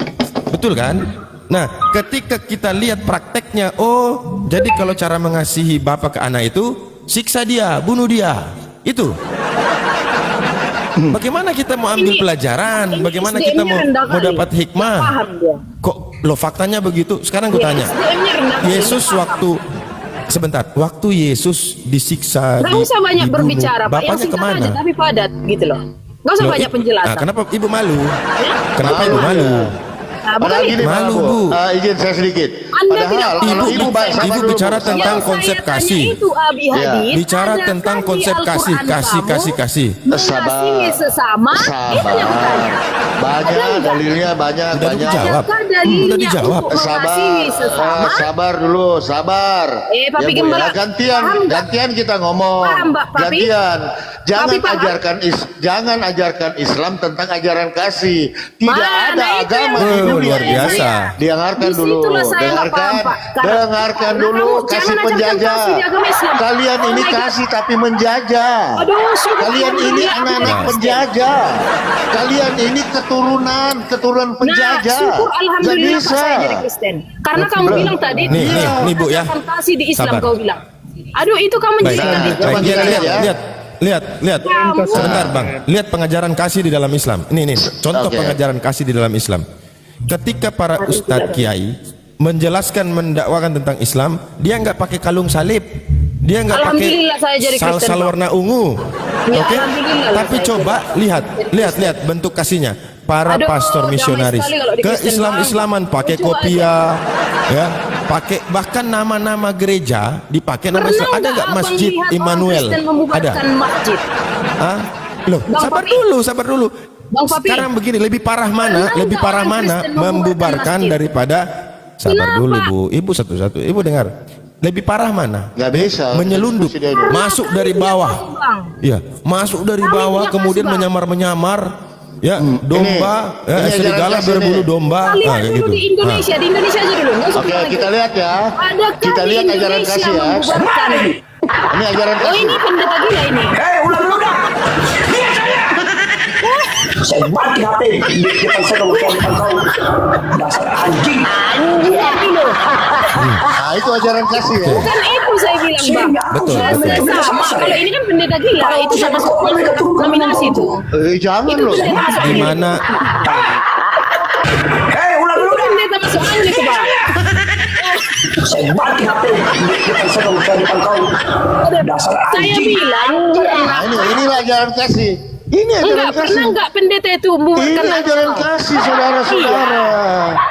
Betul kan? Nah, ketika kita lihat prakteknya, oh, jadi kalau cara mengasihi Bapa ke anak itu, siksa dia, bunuh dia. Itu. Bagaimana kita mau ambil pelajaran? Bagaimana kita SDM-nya rendah mau kali. dapat hikmah? Nggak paham dia. Kok lo faktanya begitu? Sekarang gue tanya. SDM-nya rendah kali, Yesus nggak paham. waktu Yesus disiksa, Nggak usah banyak dibunuh, berbicara, Pak. Yang bapaknya singkat kemana? aja tapi padat gitu loh. Nggak usah Loh, banyak i- penjelasan. Nah, kenapa ibu malu? Ya? Kenapa ibu malu? Padahal gini Pak Malu, Abu, Bu. izin saya sedikit. Anda tidak Padahal paham. ibu sabar Ibu dulu, bicara Bu, tentang sabar. konsep Yang saya kasih. tanya itu, Abi Hadid, Bicara adakah tentang di konsep kasih, Al-Quran kasih, kamu kasih, kasih. mengasihi sesama? Itu yang aku tanya. Banyak Ada nggak? dalilnya, banyak. Udah dijawab. Adakah dalilnya Udah dijawab. untuk mengasihi sesama? Sabar dulu, sabar. Papi Bu, Gembala, gantian, paham nggak? gantian kita ngomong. Paham, Mbak, Papi? Gantian. Jangan Papi paham? jangan ajarkan Islam tentang ajaran kasih. Tidak Mana ada itu agama yang di dunia luar ini. biasa. Dengarkan dulu, Disitulah saya nggak paham, Pak. dengarkan Karena dulu. kamu Kasih jangan ajarkan penjajah. kasih di agama Islam. Kalian Oh ini my God. kasih tapi menjajah. Aduh, syukur Kalian ini alhamdulillah, anak-anak aku penjajah. Kalian ini keturunan penjajah. Nah, syukur alhamdulillah Nggak Pak saya bisa. jadi Kristen. Karena kamu bilang tadi Nih, Bu ya. ajarkan kasih di Islam Sabar. kau bilang. Aduh, itu kamu Baik, jadi Nah, baik. coba kita lihat ya. Lihat. Kamu. Sebentar, Bang. Lihat pengajaran kasih di dalam Islam. Ini contoh Oke. pengajaran kasih di dalam Islam. Ketika para ustadz kiai menjelaskan mendakwakan tentang Islam, dia nggak pakai kalung salib. Dia nggak pakai Alhamdulillah saya jadi Kristen, sal Pak. warna ungu. Ya, Oke? alhamdulillah Tapi saya coba lihat bentuk kasihnya. Para Aduh, pastor damai misionaris sekali kalau di ke Kristen, Islam-Islaman pakai Lucu kopiah, ya, pakai bahkan nama-nama gereja dipakai nama Islam. Ada nggak Masjid Immanuel? Ada. Masjid. Hah? Loh, Bang sabar Papi. dulu. Bang Papi. Sekarang begini, lebih parah mana? Pernah Lebih nggak parah orang mana? Kristen membubarkan Membubarkan masjid? daripada sabar Kenapa? dulu, Bu. Ibu satu-satu. Ibu dengar. Lebih parah mana? Nggak bisa. Menyelundup, Diskusi dia dulu. masuk dari bawah. Bang. Iya, masuk dari Kami bawah punya kemudian kasih, Bang. menyamar-menyamar. Ya, domba, ini serigala ajaran kasih berbulu nih. domba. Kita lihat kayak dulu gitu. di Indonesia, di Indonesia aja dulu. Nggak usah Oke, keluar kita negeri. lihat ya. Adakah Kita di lihat ajaran Indonesia kasih ya. membubarkan? Ini ajaran Oh, kasih. ini pendeta gila ini. Saya mati HP di depan saya kalau kau dasar anjing. Anjing loh. Nah, itu ajaran kasih ya. Bukan itu saya bilang, Bang. Betul, Saya betul. sama. Kalau ini kan pendeta gila, itu sama nominasi itu. Jangan Itu loh. pendeta masuk Di angin. mana Itu pendeta masuk angin itu, Bang. Saya mati HP di depan saya kalau kau dasar Saya anjing. bilang, Nah, inilah ajaran kasih. Ini ajaran pernah kasih. nggak pendeta itu Ini membubarkan ajaran kasih, saudara-saudara.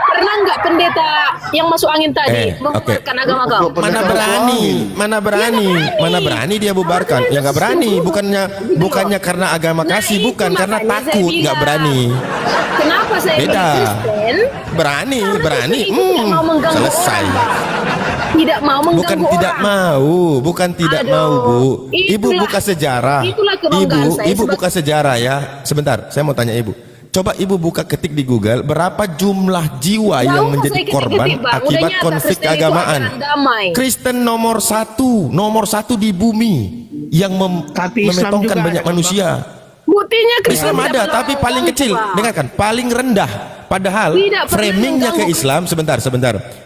Pernah nggak pendeta yang masuk angin tadi membubarkan agama kau? mana berani dia bubarkan? Ya nggak berani, bukannya karena agama Nah, kasih, itu bukan karena makanya saya takut, nggak bilang. berani. Kenapa saya Beda. jadi Kristen? Berani, Karena itu tidak mau mengganggu selesai. orang, Bang. Tidak mau mengganggu Bukan orang. tidak Aduh, mau, Bu. Ibu itulah- buka sejarah. itulah kebanggaan saya Ibu sebagai- buka sejarah ya. Sebentar, saya mau tanya Ibu. Coba Ibu buka ketik di Google berapa jumlah jiwa Nggak yang usah menjadi saya ketik-ketik, korban Bang. Udah akibat nyata konflik Kristen itu keagamaan. ajaran damai. Kristen nomor satu di bumi yang Tapi Islam memetongkan juga banyak ada, manusia. Buktinya Kristen Islam tidak ada, pernah tapi paling mengganggu, kecil. Bang. Dengarkan, paling rendah. Padahal Tidak pernah framingnya ke mengganggu. Islam, sebentar.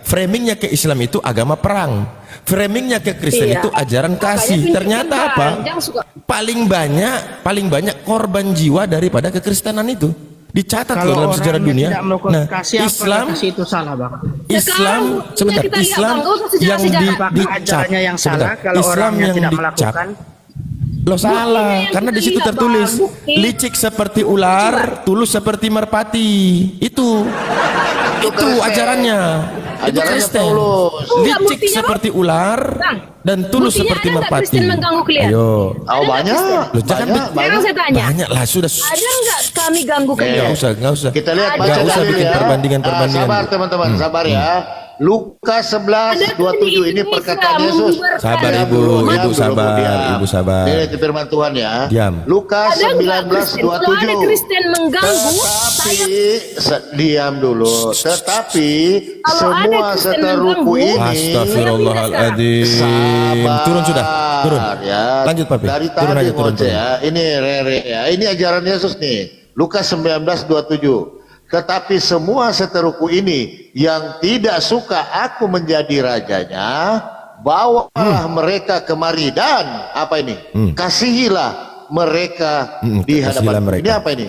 Framingnya ke Islam itu agama perang. Framingnya ke Kristen Iya. itu ajaran kasih. Makanya Ternyata tunjukkan, apa? jangan suka. Paling banyak korban jiwa daripada kekristenan itu. Dicatat loh dalam orang sejarah yang dunia. tidak melakukan Nah, kasih, apa Islam kasih itu salah, Bang? Islam Sekarang, sebentar, kita lihat, Islam Bang, nggak usah yang sejarah-sejarah. Apakah dicap, ajarannya yang salah sebentar, kalau Islam orangnya yang tidak dicap, melakukan? lo salah, yang karena kita di situ lihat, tertulis Bang, bukti. licik seperti ular, tulus seperti merpati. Itu Kristen. ajarannya. Itu Ajarannya Kristen. Paulus. Enggak, Licik buktinya, seperti ular Bang, dan tulus buktinya seperti ada nggak merpati. Kristen mengganggu kalian? Ayo. Oh, Ada banyak. nggak Loh, jangan Sekarang saya tanya, banyak lah sudah. ada nggak kami ganggu kalian? Nggak usah. Kita lihat Ada. baca Nggak usah dalil bikin ya. perbandingan-perbandingan, Sabar Bu. teman-teman, sabar ya. Lukas 11:27 ini Ada perkataan Indonesia Yesus. membubarkan. Sabar, Diam Ibu. dulu, Ibu diam dulu, sabar, diam. Ibu sabar. Ini itu firman Tuhan ya. Diam. Lukas Ada nggak Kristen? Kalau ada 19:27. Kristen mengganggu, saya Diam dulu. Tetapi Kalau semua ada Kristen seteruku mengganggu, ini Astagfirullahaladzim. sabar. Turun sudah. Turun. Ya. Lanjut, Papi. Dari Turun tadi aja, turun. ngoceh ya. Ini Rere ya. Ini ajaran Yesus nih. Lukas 19:27. Tetapi semua seteruku ini yang tidak suka aku menjadi rajanya, bawalah mereka kemari dan apa ini? Kasihilah mereka di kasihilah hadapan. mereka. Ini apa ini?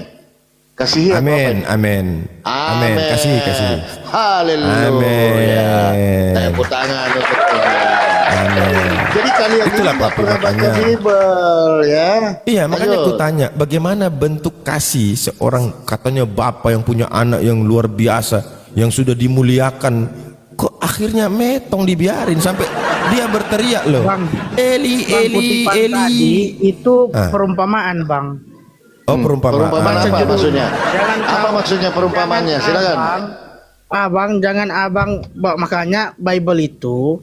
Kasihi atau apa Amin, ini? amin. Amin. Kasih. Haleluya. Amin. Tepuk tangan untuk Tuhan. Amin. Jadi kalian Itulah ini nggak Papi pernah baca makanya. Bible ya. Iya, makanya Ayo. aku tanya, bagaimana bentuk kasih seorang katanya bapak yang punya anak yang luar biasa, yang sudah dimuliakan, kok akhirnya metong dibiarin sampai dia berteriak loh, Bang, Eli Bang, Eli kutipan Eli. tadi itu Ah. perumpamaan, Bang. Oh, perumpamaan. Perumpamaan apa judul. maksudnya? Jangan Apa maksudnya perumpamaannya? Silakan. Abang, jangan abang, makanya Bible itu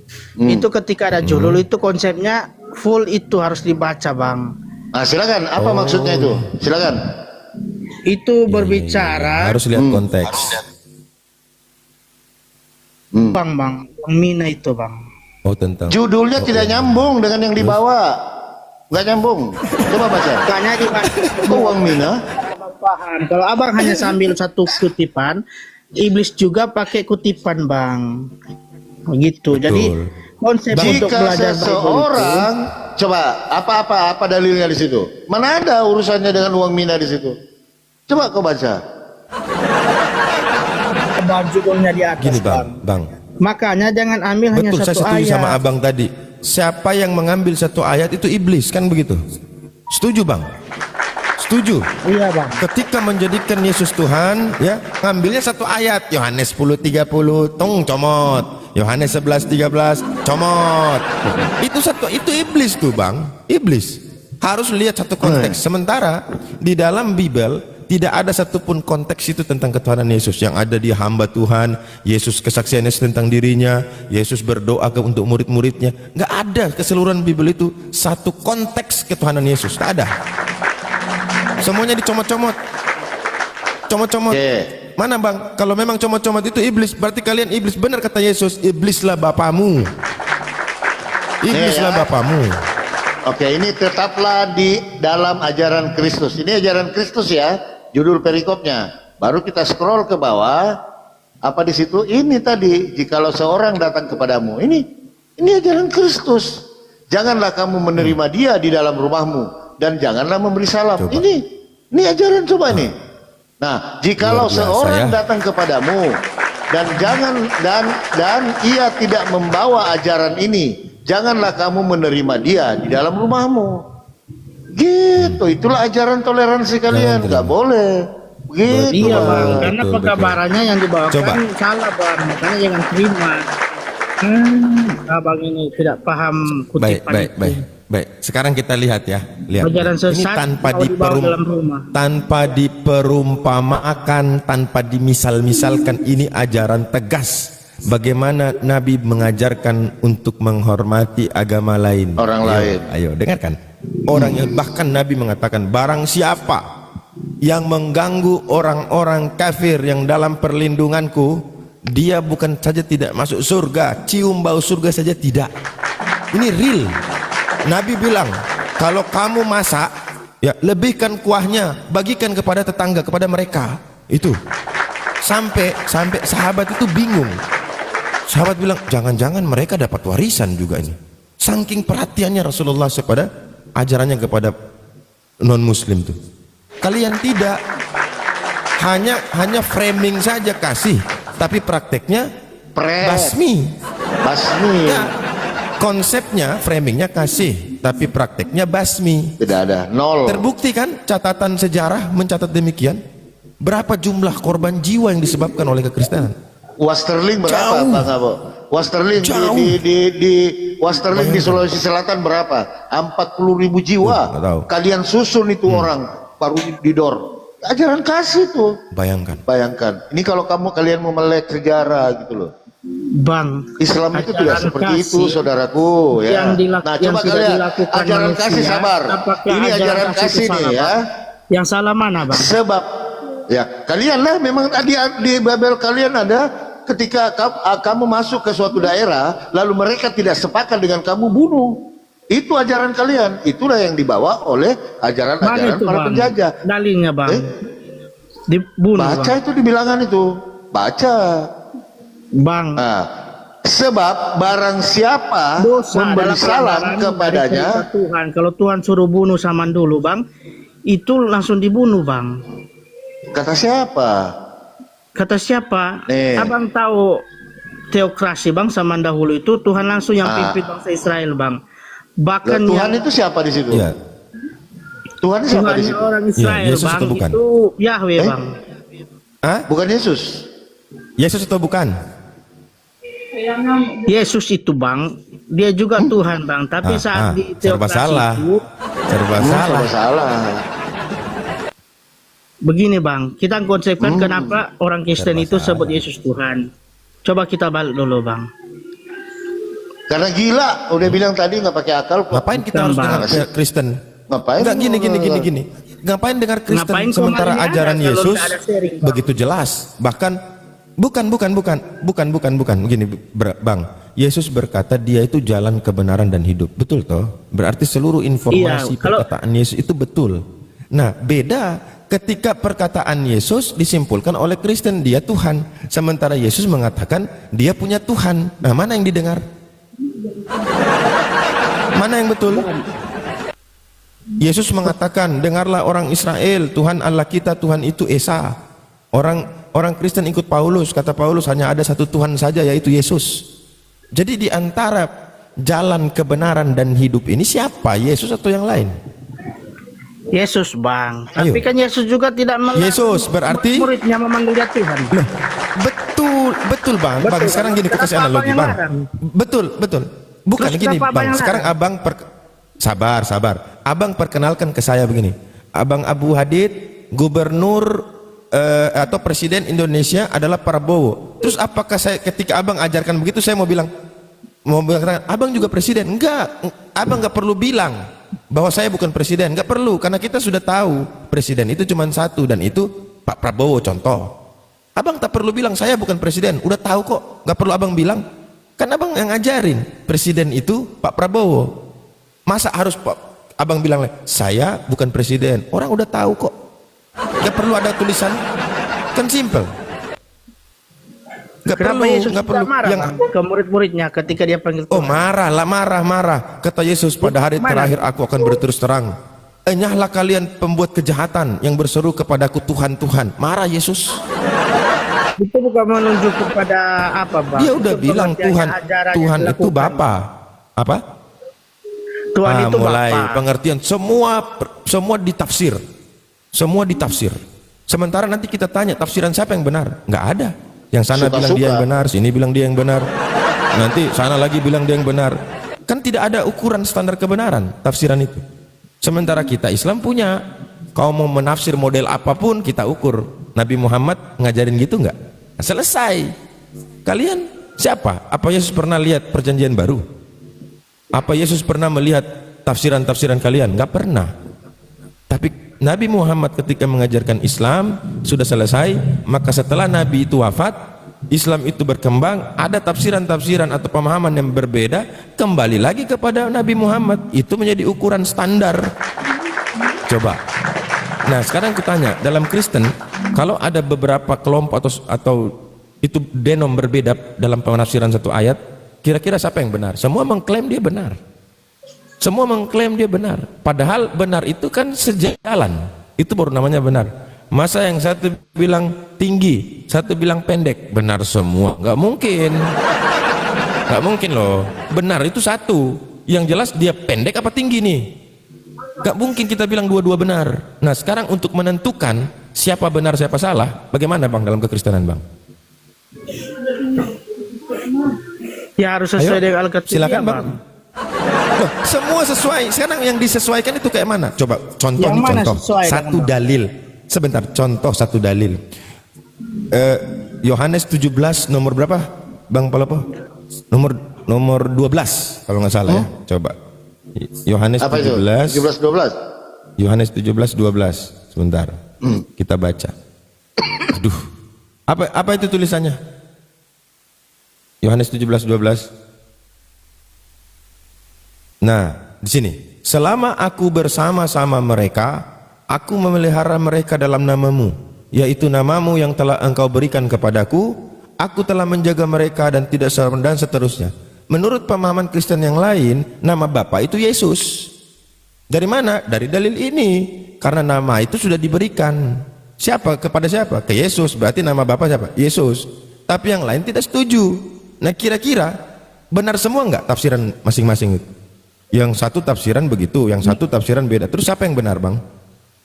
ketika ada judul itu konsepnya full itu harus dibaca, Bang. Nah, silakan. Apa maksudnya itu? Silakan. Itu berbicara, Harus lihat konteks. Bang Mina itu, Bang. Oh, tentang Judulnya tidak nyambung dengan yang dibawa. Nggak nyambung. Coba baca. Makanya dibaca. Kok uang Mina? Abang paham. Kalau abang hanya sambil satu kutipan, iblis juga pakai kutipan, Bang. Begitu. Jadi konsep untuk Jika belajar seseorang, coba apa dalilnya di situ? Mana ada urusannya dengan uang Mina di situ? Coba kau baca. Bible judulnya di atas, gini Bang. Makanya jangan ambil hanya Betul, saya satu setuju ayat. sama abang tadi. Siapa yang mengambil satu ayat itu iblis, kan begitu? Setuju Bang? Setuju? Iya, Bang. Ketika menjadikan Yesus Tuhan, ya, ngambilnya satu ayat, Yohanes 10:30, comot. Yohanes 11:13, comot. Itu iblis tuh Bang, iblis. Harus lihat satu konteks. Sementara di dalam Bible tidak ada satupun konteks itu tentang ketuhanan Yesus. Yang ada dia hamba Tuhan, Yesus kesaksian Yesus tentang dirinya, Yesus berdoa untuk murid-muridnya. Nggak ada keseluruhan Bible itu satu konteks ketuhanan Yesus, tak ada. Semuanya dicomot-comot. Comot-comot. Mana Bang? Kalau memang comot-comot itu iblis, berarti kalian iblis. Benar kata Yesus, iblislah bapamu. Iblislah bapamu. Oke, ini tetaplah di dalam ajaran Kristus. Ini ajaran Kristus ya, judul perikopnya. Baru kita scroll ke bawah, apa di situ? Ini tadi, jikalau seorang datang kepadamu. Ini ajaran Kristus. Janganlah kamu menerima dia di dalam rumahmu dan janganlah memberi salam. Coba. Ini ajaran coba nih. Nah, jikalau Luar biasa, seorang ya. datang kepadamu dan ia tidak membawa ajaran ini, janganlah kamu menerima dia di dalam rumahmu. Gitu, itulah ajaran toleransi kalian. Nggak boleh. Begitu. Iya, Bang. Betul, Karena betul. pekabarannya yang dibawakan Coba. salah, Bang. Makanya jangan terima. Abang ini tidak paham kutipan itu. Baik. Sekarang kita lihat ya. Lihat. Ajaran Ini sesat kalau dibawa dalam rumah. tanpa diperumpamakan, tanpa dimisal-misalkan, ini ajaran tegas. Bagaimana Nabi mengajarkan untuk menghormati agama lain. Orang lain. Ayo dengarkan. Orang yang bahkan Nabi mengatakan, barang siapa yang mengganggu orang-orang kafir yang dalam perlindunganku, dia bukan saja tidak masuk surga, cium bau surga saja tidak. Ini real. Nabi bilang, kalau kamu masak, ya lebihkan kuahnya, bagikan kepada tetangga, kepada mereka. Itu sampai sahabat itu bingung. Sahabat bilang, jangan-jangan mereka dapat warisan juga ini. Saking perhatiannya Rasulullah kepada ajarannya kepada non muslim tuh. Kalian tidak, hanya framing saja kasih, tapi prakteknya basmi. Ya, konsepnya framingnya kasih, tapi prakteknya basmi. Tidak ada, nol. Terbukti kan catatan sejarah mencatat demikian. Berapa jumlah korban jiwa yang disebabkan oleh kekristenan? Wasterling berapa, Jauh. Bang Abo? Wasterling Jauh. di Wasterling di Sulawesi Selatan berapa? 40.000 jiwa. Nggak tahu. Kalian susun itu orang baru didor. Ajaran kasih tuh. Bayangkan. Ini kalau kalian mau melek sejarah gitu loh. Bang, Islam itu tidak ajaran seperti kasih itu, saudaraku ya. yang Nah, yang coba sudah kalian dilakukan ajaran manusia, kasih sabar. apakah Ini ajaran itu kasih nih salah, ya. Bang? Yang salah mana, Bang? Sebab ya kalian lah memang di Babel kalian ada ketika kamu masuk ke suatu daerah lalu mereka tidak sepakat dengan kamu bunuh. Itu ajaran kalian. Itulah yang dibawa oleh ajaran-ajaran Mana itu, para Bang? penjajah. Dalilnya, Bang. Dibunuh, Baca Bang. itu di bilangan itu. Baca. Bang. Nah, sebab barang siapa Dosa memberi dalam salam pelanggaran dari kepadanya, perintah Tuhan. Kalau Tuhan suruh bunuh zaman dulu, Bang, itu langsung dibunuh, Bang. kata siapa? Kata siapa? Nih. Abang tahu teokrasi, Bang, zaman dahulu itu Tuhan langsung yang pimpin bangsa Israel, Bang. Bahkan Tuhan yang itu siapa di situ? Iya. Tuhan siapa di Tuhannya situ? orang Israel, Yesus Bang, atau bukan? itu Yahweh, Bang. Hah? Bukan Yesus. Yesus atau bukan? Yesus itu bang, dia juga Tuhan bang. Tapi saat di serba teokrasi salah. itu, Serba salah. Salah. begini bang, kita konsepkan kenapa orang Kristen Serba itu salah. sebut Yesus Tuhan. Coba kita balik dulu bang. Karena gila, udah bilang tadi nggak pakai akal. kok. Ngapain kita harus dengar Kristen? Ngapain? Enggak gini. Ngapain dengar Kristen Ngapain kok sementara marinya ajaran ada kalau Yesus nggak ada sharing, Bang? begitu jelas? Bahkan bukan begini Bang. Yesus berkata dia itu jalan kebenaran dan hidup. Betul toh? Berarti seluruh informasi Iya, kalau- perkataan Yesus itu betul. Nah, beda ketika perkataan Yesus disimpulkan oleh Kristen dia Tuhan, sementara Yesus mengatakan dia punya Tuhan. Nah, mana yang didengar? Mana yang betul? Yesus mengatakan, dengarlah orang Israel, Tuhan Allah kita, Tuhan itu Esa. Orang Kristen ikut Paulus, kata Paulus hanya ada satu Tuhan saja, yaitu Yesus. Jadi di antara jalan kebenaran dan hidup ini siapa? Yesus atau yang lain? Yesus bang. Ayo. Tapi kan Yesus juga tidak Yesus berarti muridnya memanggil dia Tuhan. Loh, betul bang. Bang, sekarang gini, aku kasih Kenapa analogi abang yang bang. larang? Betul. Bukan Terus gini kenapa abang bang. yang Sekarang abang sabar. Abang perkenalkan ke saya begini. Abang Abu Hadid, gubernur atau presiden Indonesia adalah Prabowo. Terus apakah saya ketika abang ajarkan begitu saya mau bilang abang juga presiden? Enggak. Abang nggak perlu bilang bahwa saya bukan presiden. Nggak perlu, karena kita sudah tahu presiden itu cuma satu, dan itu Pak Prabowo contoh. Abang tak perlu bilang saya bukan presiden, udah tahu kok, nggak perlu abang bilang. Kan abang yang ngajarin presiden itu Pak Prabowo. Masa harus abang bilang saya bukan presiden? Orang udah tahu kok, nggak perlu ada tulisan, kan simple. Kenapa Yesus tidak marah Bang, ke murid-muridnya ketika dia panggil Tuhan? Oh marah. Kata Yesus, pada hari terakhir aku akan berterus terang. Enyahlah kalian pembuat kejahatan yang berseru kepadaku Tuhan, Tuhan. Marah Yesus. Itu bukan menunjuk kepada apa bang? Dia udah Itu bilang pengertian ajaran yang Tuhan itu dilakukan. Bapa. Apa? Tuhan itu mulai Bapa. pengertian semua ditafsir. Semua ditafsir. Sementara nanti kita tanya tafsiran siapa yang benar? Nggak ada. Yang sana bilang dia yang benar, sini bilang dia yang benar. Nanti sana lagi bilang dia yang benar. Kan tidak ada ukuran standar kebenaran tafsiran itu. Sementara kita Islam punya. Kau mau menafsir model apapun kita ukur. Nabi Muhammad ngajarin gitu nggak? Nah, selesai. Kalian siapa? Apa Yesus pernah lihat perjanjian baru? Apa Yesus pernah melihat tafsiran-tafsiran kalian? Nggak pernah. Tapi Nabi Muhammad ketika mengajarkan Islam sudah selesai, maka setelah Nabi itu wafat, Islam itu berkembang, ada tafsiran-tafsiran atau pemahaman yang berbeda, kembali lagi kepada Nabi Muhammad. Itu menjadi ukuran standar. Coba. Nah sekarang kutanya, dalam Kristen kalau ada beberapa kelompok atau itu denom berbeda dalam penafsiran satu ayat, kira-kira siapa yang benar? Semua mengklaim dia benar. Semua mengklaim dia benar. Padahal benar itu kan sejalan. Itu baru namanya benar. Masa yang satu bilang tinggi, satu bilang pendek, benar semua? Nggak mungkin. Nggak mungkin loh. Benar itu satu. Yang jelas dia pendek apa tinggi nih? Gak mungkin kita bilang dua-dua benar. Nah sekarang untuk menentukan siapa benar siapa salah, bagaimana bang dalam kekristenan bang? Ya harus sesuai Ayo, dengan Alkitab. silakan bang. Loh, semua sesuai. Sekarang yang disesuaikan itu kayak mana? Coba contoh Yang nih, mana contoh sesuai satu dengan dalil. Sebentar, contoh satu dalil. Yohanes 17 nomor berapa bang Palopo? Nomor 12 kalau nggak salah ya. Coba Yohanes 17. 17-12. Yohanes 17:12. Sebentar. Kita baca. Aduh. Apa itu tulisannya? Yohanes 17:12. Nah, di sini. Selama aku bersama-sama mereka, aku memelihara mereka dalam namamu, yaitu namamu yang telah engkau berikan kepadaku. Aku telah menjaga mereka dan tidak dan seterusnya. Menurut pemahaman Kristen yang lain, nama Bapa itu Yesus. Dari mana? Dari dalil ini. Karena nama itu sudah diberikan. Siapa? Kepada siapa? Ke Yesus. Berarti nama Bapa siapa? Yesus. Tapi yang lain tidak setuju. Nah kira-kira benar semua enggak tafsiran masing-masing itu? Yang satu tafsiran begitu, yang satu tafsiran beda. Terus siapa yang benar bang?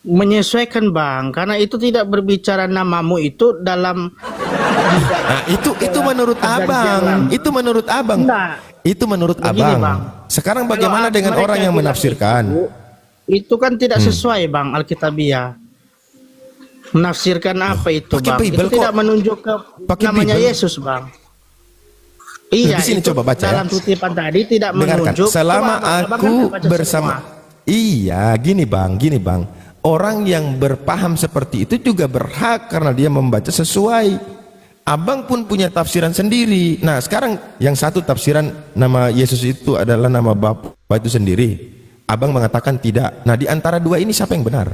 Menyesuaikan bang, karena itu tidak berbicara namamu itu dalam Nah, itu menurut abang. Itu menurut abang. Enggak. Itu menurut Begini, abang. Bang. Sekarang bagaimana Kalau dengan mereka orang yang bilang menafsirkan? Itu kan tidak sesuai, Bang, Alkitabiah. Menafsirkan apa itu, pakai Bang? Bible Itu tidak kok. menunjuk ke Pakai namanya Bible. Yesus, Bang. Iya, Di sini itu coba baca ya. dalam kutipan tadi tidak Dengarkan, menunjuk. selama Coba, Abang, aku kan baca bersama semua. iya, gini bang, orang yang berpaham seperti itu juga berhak karena dia membaca sesuai. Abang pun punya tafsiran sendiri. Nah sekarang yang satu tafsiran nama Yesus itu adalah nama Bapa itu sendiri, abang mengatakan tidak. Nah di antara dua ini siapa yang benar?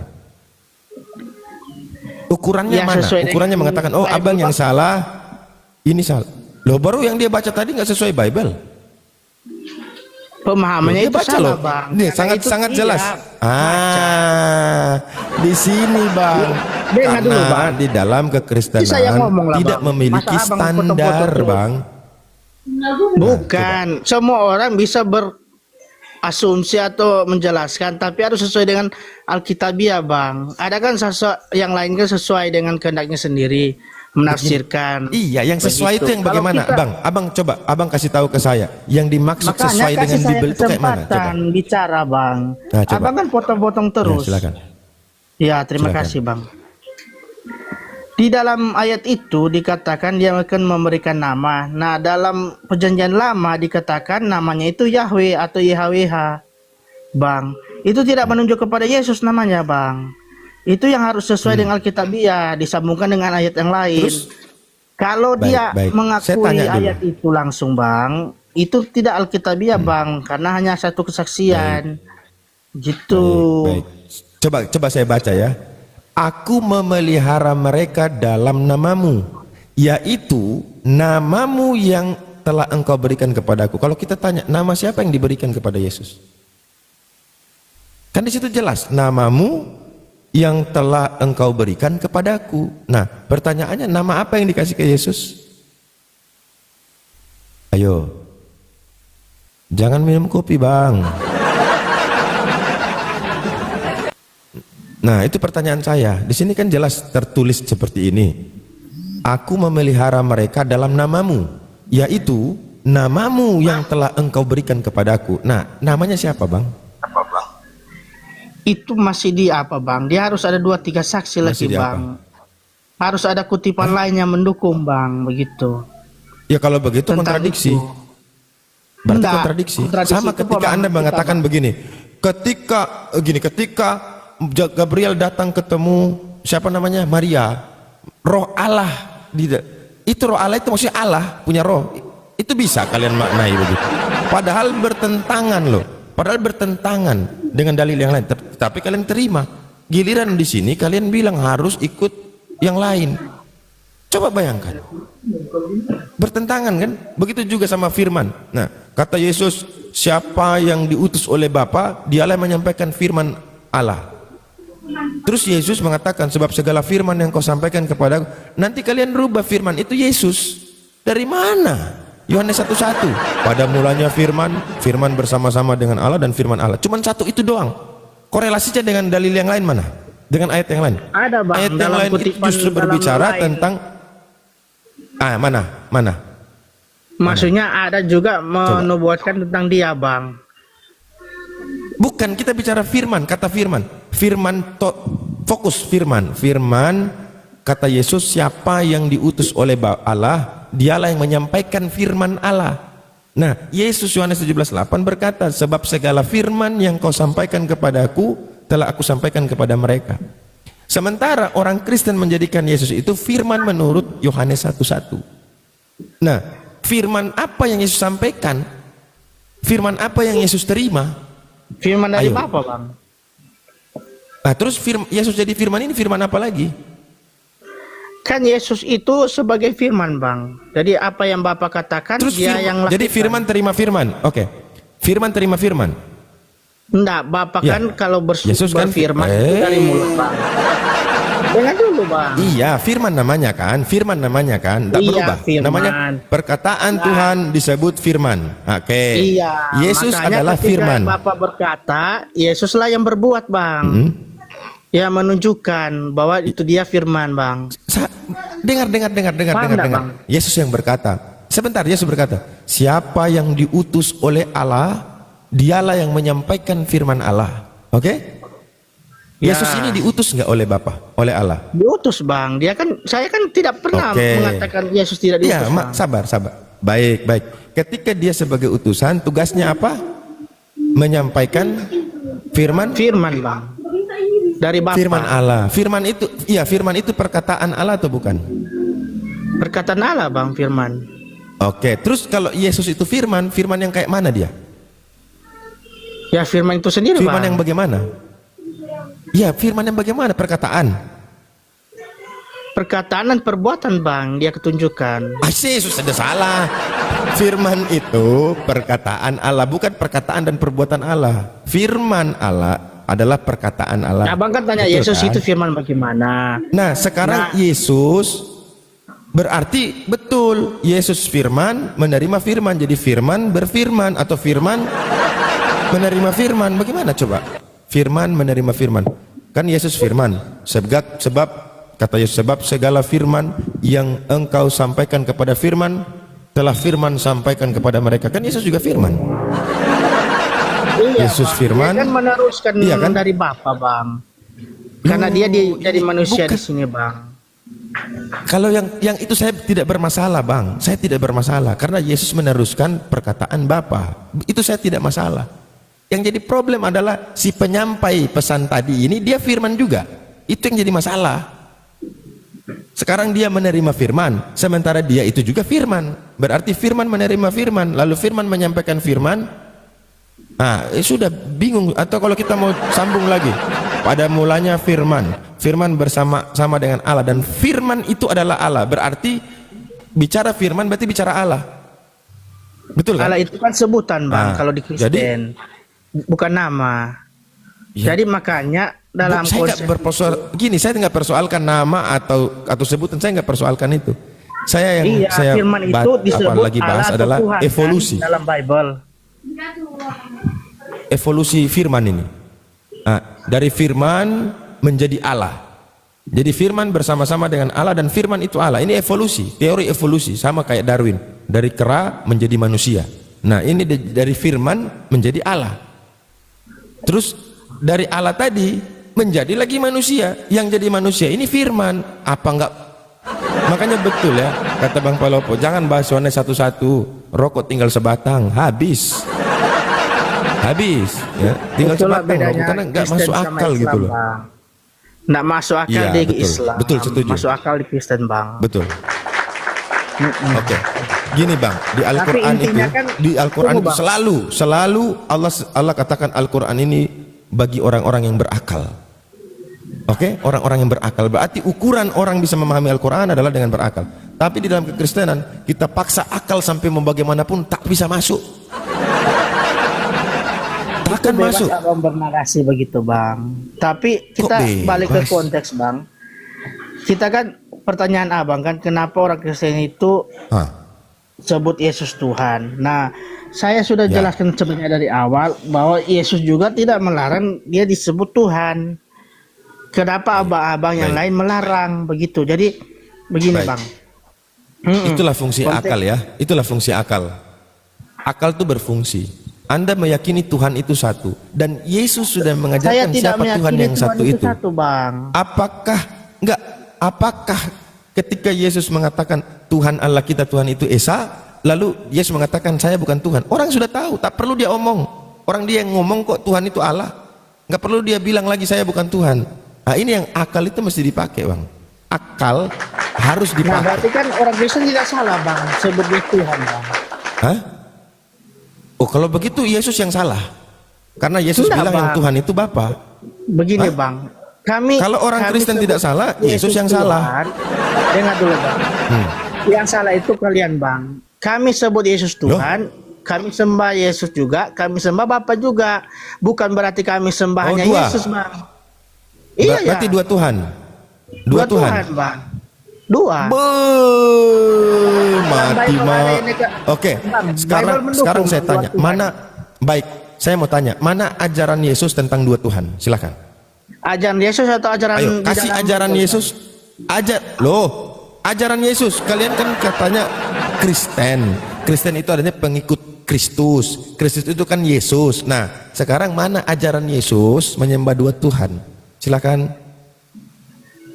Ukurannya Ya, mana? sesuai dengan Ukurannya mengatakan oh Bible, abang yang Bang. salah, ini salah. Loh baru yang dia baca tadi nggak sesuai Bible. Pemahamannya Dia itu baca salah, loh. Bang. Nih Karena sangat itu sangat tidak jelas. baca. Di sini bang. Dengar dulu, Karena Bang. di dalam Ini saya kekristenan ngomong lah, tidak Bang. memiliki Masa abang standar, potong-potong terus? bang. Bukan, semua orang bisa berasumsi atau menjelaskan, tapi harus sesuai dengan Alkitabiah, Bang. Ada kan yang lain kan sesuai dengan kehendaknya sendiri, menafsirkan. Iya, yang sesuai Begitu. itu yang Kalau bagaimana, kita- bang? Abang coba, abang kasih tahu ke saya. Yang dimaksud Makanya sesuai dengan kasih saya Bible itu kayak mana? Coba. kesempatan bicara, Bang. Nah, coba. Abang kan potong-potong Ya, terus. silakan. Ya, terima Silakan. kasih, Bang. Di dalam ayat itu dikatakan dia akan memberikan nama. Nah, dalam perjanjian lama dikatakan namanya itu Yahweh atau YHWH. Bang, itu tidak menunjuk kepada Yesus namanya, Bang. Itu yang harus sesuai dengan Alkitabiah, disambungkan dengan ayat yang lain. Terus? Kalau Baik, dia baik. Saya mengakui tanya dulu. ayat itu langsung, Bang, itu tidak Alkitabiah, Bang, karena hanya satu kesaksian. Gitu. Baik. Coba saya baca ya. Aku memelihara mereka dalam namamu, yaitu namamu yang telah engkau berikan kepadaku. Kalau kita tanya, nama siapa yang diberikan kepada Yesus? Kan di situ jelas, namamu yang telah engkau berikan kepadaku. Nah, pertanyaannya, nama apa yang dikasih ke Yesus? Ayo, jangan minum kopi, bang. Nah, itu pertanyaan saya. Di sini kan jelas tertulis seperti ini. Aku memelihara mereka dalam namamu, yaitu namamu yang telah engkau berikan kepadaku. Nah, namanya siapa, bang? Itu masih di apa, Bang? Dia harus ada 2-3 saksi lagi, Masih di Bang. Harus ada kutipan lain yang mendukung, Bang, begitu. Ya kalau begitu Tentang kontradiksi. itu. Berarti Enggak, kontradiksi. kontradiksi Sama itu ketika Bang, Anda kita, mengatakan Bang. begini, ketika Gabriel datang ketemu siapa namanya? Maria, roh Allah itu roh Allah itu maksudnya Allah punya roh. Itu bisa kalian maknai begitu. Padahal bertentangan loh. Padahal bertentangan dengan dalil yang lain. Tapi kalian terima. Giliran di sini kalian bilang harus ikut yang lain. Coba bayangkan. Bertentangan kan? Begitu juga sama firman. Nah, kata Yesus, siapa yang diutus oleh Bapa, dialah yang menyampaikan firman Allah. Terus Yesus mengatakan, sebab segala firman yang kau sampaikan kepadaku, nanti kalian rubah firman itu Yesus. Dari mana? Yohanes 1:1. Pada mulanya firman, firman bersama-sama dengan Allah dan firman Allah. Cuman satu itu doang. Korelasinya dengan dalil yang lain mana? Dengan ayat yang lain? Ada, Bang, Ayat yang dalam lain itu kutipan justru dalam berbicara lain. tentang mana? Maksudnya ada juga menubuatkan tentang dia, Bang. Bukan, kita bicara firman, kata firman. Fokus firman. Firman, kata Yesus, siapa yang diutus oleh Allah, dialah yang menyampaikan firman Allah. Nah, Yesus Yohanes 17:8 berkata, sebab segala firman yang kau sampaikan kepadaku, telah aku sampaikan kepada mereka. Sementara orang Kristen menjadikan Yesus itu firman menurut Yohanes 1:1. Nah, firman apa yang Yesus sampaikan? Firman apa yang Yesus terima? Firman dari Ayo. Bapa, Bang. Nah, terus Yesus jadi firman ini firman apa lagi? Kan Yesus itu sebagai firman, Bang. Jadi apa yang Bapa katakan Terus dia yang lakukan. jadi firman terima firman. Oke. Firman terima firman. Enggak, Bapa Ya. kan kalau Yesus kan berfirman itu dari mulut, Bang. Dengar dulu, Bang. Iya, firman namanya kan. Firman namanya kan. Tak Iya, berubah. firman. Namanya perkataan Tuhan disebut firman. Oke. Iya. Yesus makanya adalah ketika firman. Bapa berkata, Yesuslah yang berbuat, Bang. Hmm. Ya menunjukkan bahwa itu dia firman, Bang. Dengar. Paham nggak, Bang? Yesus yang berkata, sebentar, Yesus berkata, siapa yang diutus oleh Allah, dialah yang menyampaikan firman Allah. Oke? Ya. Yesus ini diutus nggak oleh Bapa, oleh Allah? Diutus, Bang. Saya kan tidak pernah Oke. mengatakan Yesus tidak diutus. Ya, Bang. sabar. Baik. Ketika dia sebagai utusan, tugasnya apa? Menyampaikan firman Bang. Dari Bapa. Firman Allah. Firman itu perkataan Allah atau bukan? Perkataan Allah, Bang, firman. Oke, terus kalau Yesus itu firman yang kayak mana dia? Ya, firman itu sendiri, Firman Bang. yang bagaimana? Ya, firman yang bagaimana? Perkataan. Perkataan dan perbuatan, Bang, dia ketunjukkan. Yesus ada salah. Firman itu perkataan Allah, bukan perkataan dan perbuatan Allah. Firman Allah adalah perkataan Allah. Nah, Bang kan tanya Betul, Yesus kan? itu firman bagaimana? Nah, sekarang Yesus berarti betul Yesus firman, menerima firman, jadi firman berfirman atau firman menerima firman. Bagaimana coba? Firman menerima firman. Kan Yesus firman. Sebab kata Yesus, sebab segala firman yang engkau sampaikan kepada firman telah firman sampaikan kepada mereka. Kan Yesus juga firman. Iya, Yesus Bang. firman. Dia kan meneruskan kan? dari Bapa, Bang. Karena dia jadi manusia di sini, Bang. Kalau yang itu saya tidak bermasalah, Bang. Saya tidak bermasalah karena Yesus meneruskan perkataan Bapa. Itu saya tidak masalah. Yang jadi problem adalah si penyampai pesan tadi ini dia firman juga. Itu yang jadi masalah. Sekarang dia menerima firman, sementara dia itu juga firman. Berarti firman menerima firman, lalu firman menyampaikan firman. Sudah bingung. Atau kalau kita mau sambung lagi, pada mulanya firman bersama-sama dengan Allah, dan firman itu adalah Allah. Berarti bicara firman berarti bicara Allah. Betul kan? Allah itu kan sebutan, Bang, kalau di Kristen. Bukan nama. Ya. Jadi makanya dalam saya nggak persoalkan nama atau sebutan, saya nggak persoalkan itu. Saya yang saya firman itu disebut apalagi bahas Allah adalah Tuhan, evolusi. kan, dalam Bible. Evolusi firman ini. Dari firman menjadi Allah. Jadi firman bersama-sama dengan Allah dan firman itu Allah. Ini evolusi, teori evolusi, sama kayak Darwin. Dari kera menjadi manusia. Nah, ini dari firman menjadi Allah. Terus dari Allah tadi menjadi lagi manusia. Yang jadi manusia ini firman. Apa enggak? Makanya betul ya kata Bang Palopo, jangan bahas warna satu-satu. Rokok tinggal sebatang, habis ya, tinggal Itulah sebatang bedanya karena nggak Kristen masuk sama akal Islam, gitu loh. Bang. Nggak masuk akal Iya, di betul. Islam. Betul, setuju. Masuk akal di Kristen, Bang. Betul. Oke. Gini, Bang, di Al-Qur'an itu, kan, di Al-Qur'an itu Bang, selalu Allah katakan Al-Qur'an ini bagi orang-orang yang berakal. Oke, orang-orang yang berakal. Berarti ukuran orang bisa memahami Al-Qur'an adalah dengan berakal. Tapi di dalam kekristenan kita paksa akal sampai mau bagaimanapun tak bisa masuk. Takkan masuk. Abang bernarasi begitu, Bang. Tapi kita balik ke konteks, Bang. Kita kan pertanyaan Abang kan, kenapa orang Kristen itu sebut Yesus Tuhan. Nah, saya sudah jelaskan sebenarnya dari awal bahwa Yesus juga tidak melarang dia disebut Tuhan. Kenapa abang-abang yang lain melarang begitu? Jadi begini, Bang. Itulah fungsi akal ya. Itulah fungsi akal. Akal itu berfungsi. Anda meyakini Tuhan itu satu, dan Yesus sudah mengajarkan siapa Tuhan yang satu itu. Bang. Apakah ketika Yesus mengatakan Tuhan Allah kita, Tuhan itu Esa, lalu Yesus mengatakan saya bukan Tuhan? Orang sudah tahu, tak perlu dia omong. Orang dia yang ngomong kok Tuhan itu Allah. Nggak perlu dia bilang lagi saya bukan Tuhan. Nah, ini yang akal itu mesti dipakai, Bang. Akal harus dipakai. Nah, berarti kan orang Kristen tidak salah, Bang, sebut dia Tuhan, Bang. Hah? Oh, kalau begitu Yesus yang salah. Karena Yesus bilang yang Tuhan itu Bapa. Begini, Bang. Kalau orang Kristen tidak salah, Yesus yang salah. Dengar dulu, Bang. Yang salah itu kalian, Bang. Kami sebut Yesus Tuhan, kami sembah Yesus juga, kami sembah Bapa juga. Bukan berarti kami sembah hanya Yesus, Bang. Iya, berarti dua Tuhan. Dua Tuhan, Bang. Dua. Mati Oke, sekarang saya tanya, saya mau tanya, mana ajaran Yesus tentang dua Tuhan? Silakan. Ajaran Yesus atau ajaran? Ayo, kasih ajaran Yesus. ajaran Yesus. Kalian kan katanya Kristen. Kristen itu adanya pengikut Kristus. Kristus itu kan Yesus. Nah, sekarang mana ajaran Yesus menyembah dua Tuhan? Silakan.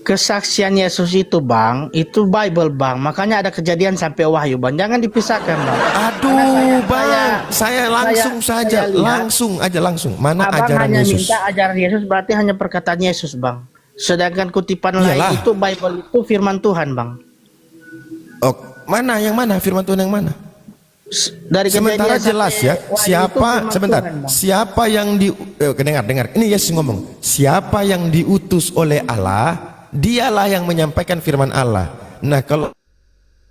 Kesaksian Yesus itu bang, itu Bible bang, makanya ada kejadian sampai Wahyu bang, jangan dipisahkan bang. Aduh bang, saya langsung saja, langsung aja langsung. Mana abang ajaran hanya Yesus? minta ajaran Yesus berarti hanya perkataan Yesus bang. Sedangkan kutipan lain itu Bible itu firman Tuhan bang. Oh, mana yang mana firman Tuhan yang mana? Dari sementara jelas ya, siapa sebentar, Tuhan, siapa yang dengar, ini Yesus ngomong, siapa yang diutus oleh Allah, dialah yang menyampaikan firman Allah. Nah, kalau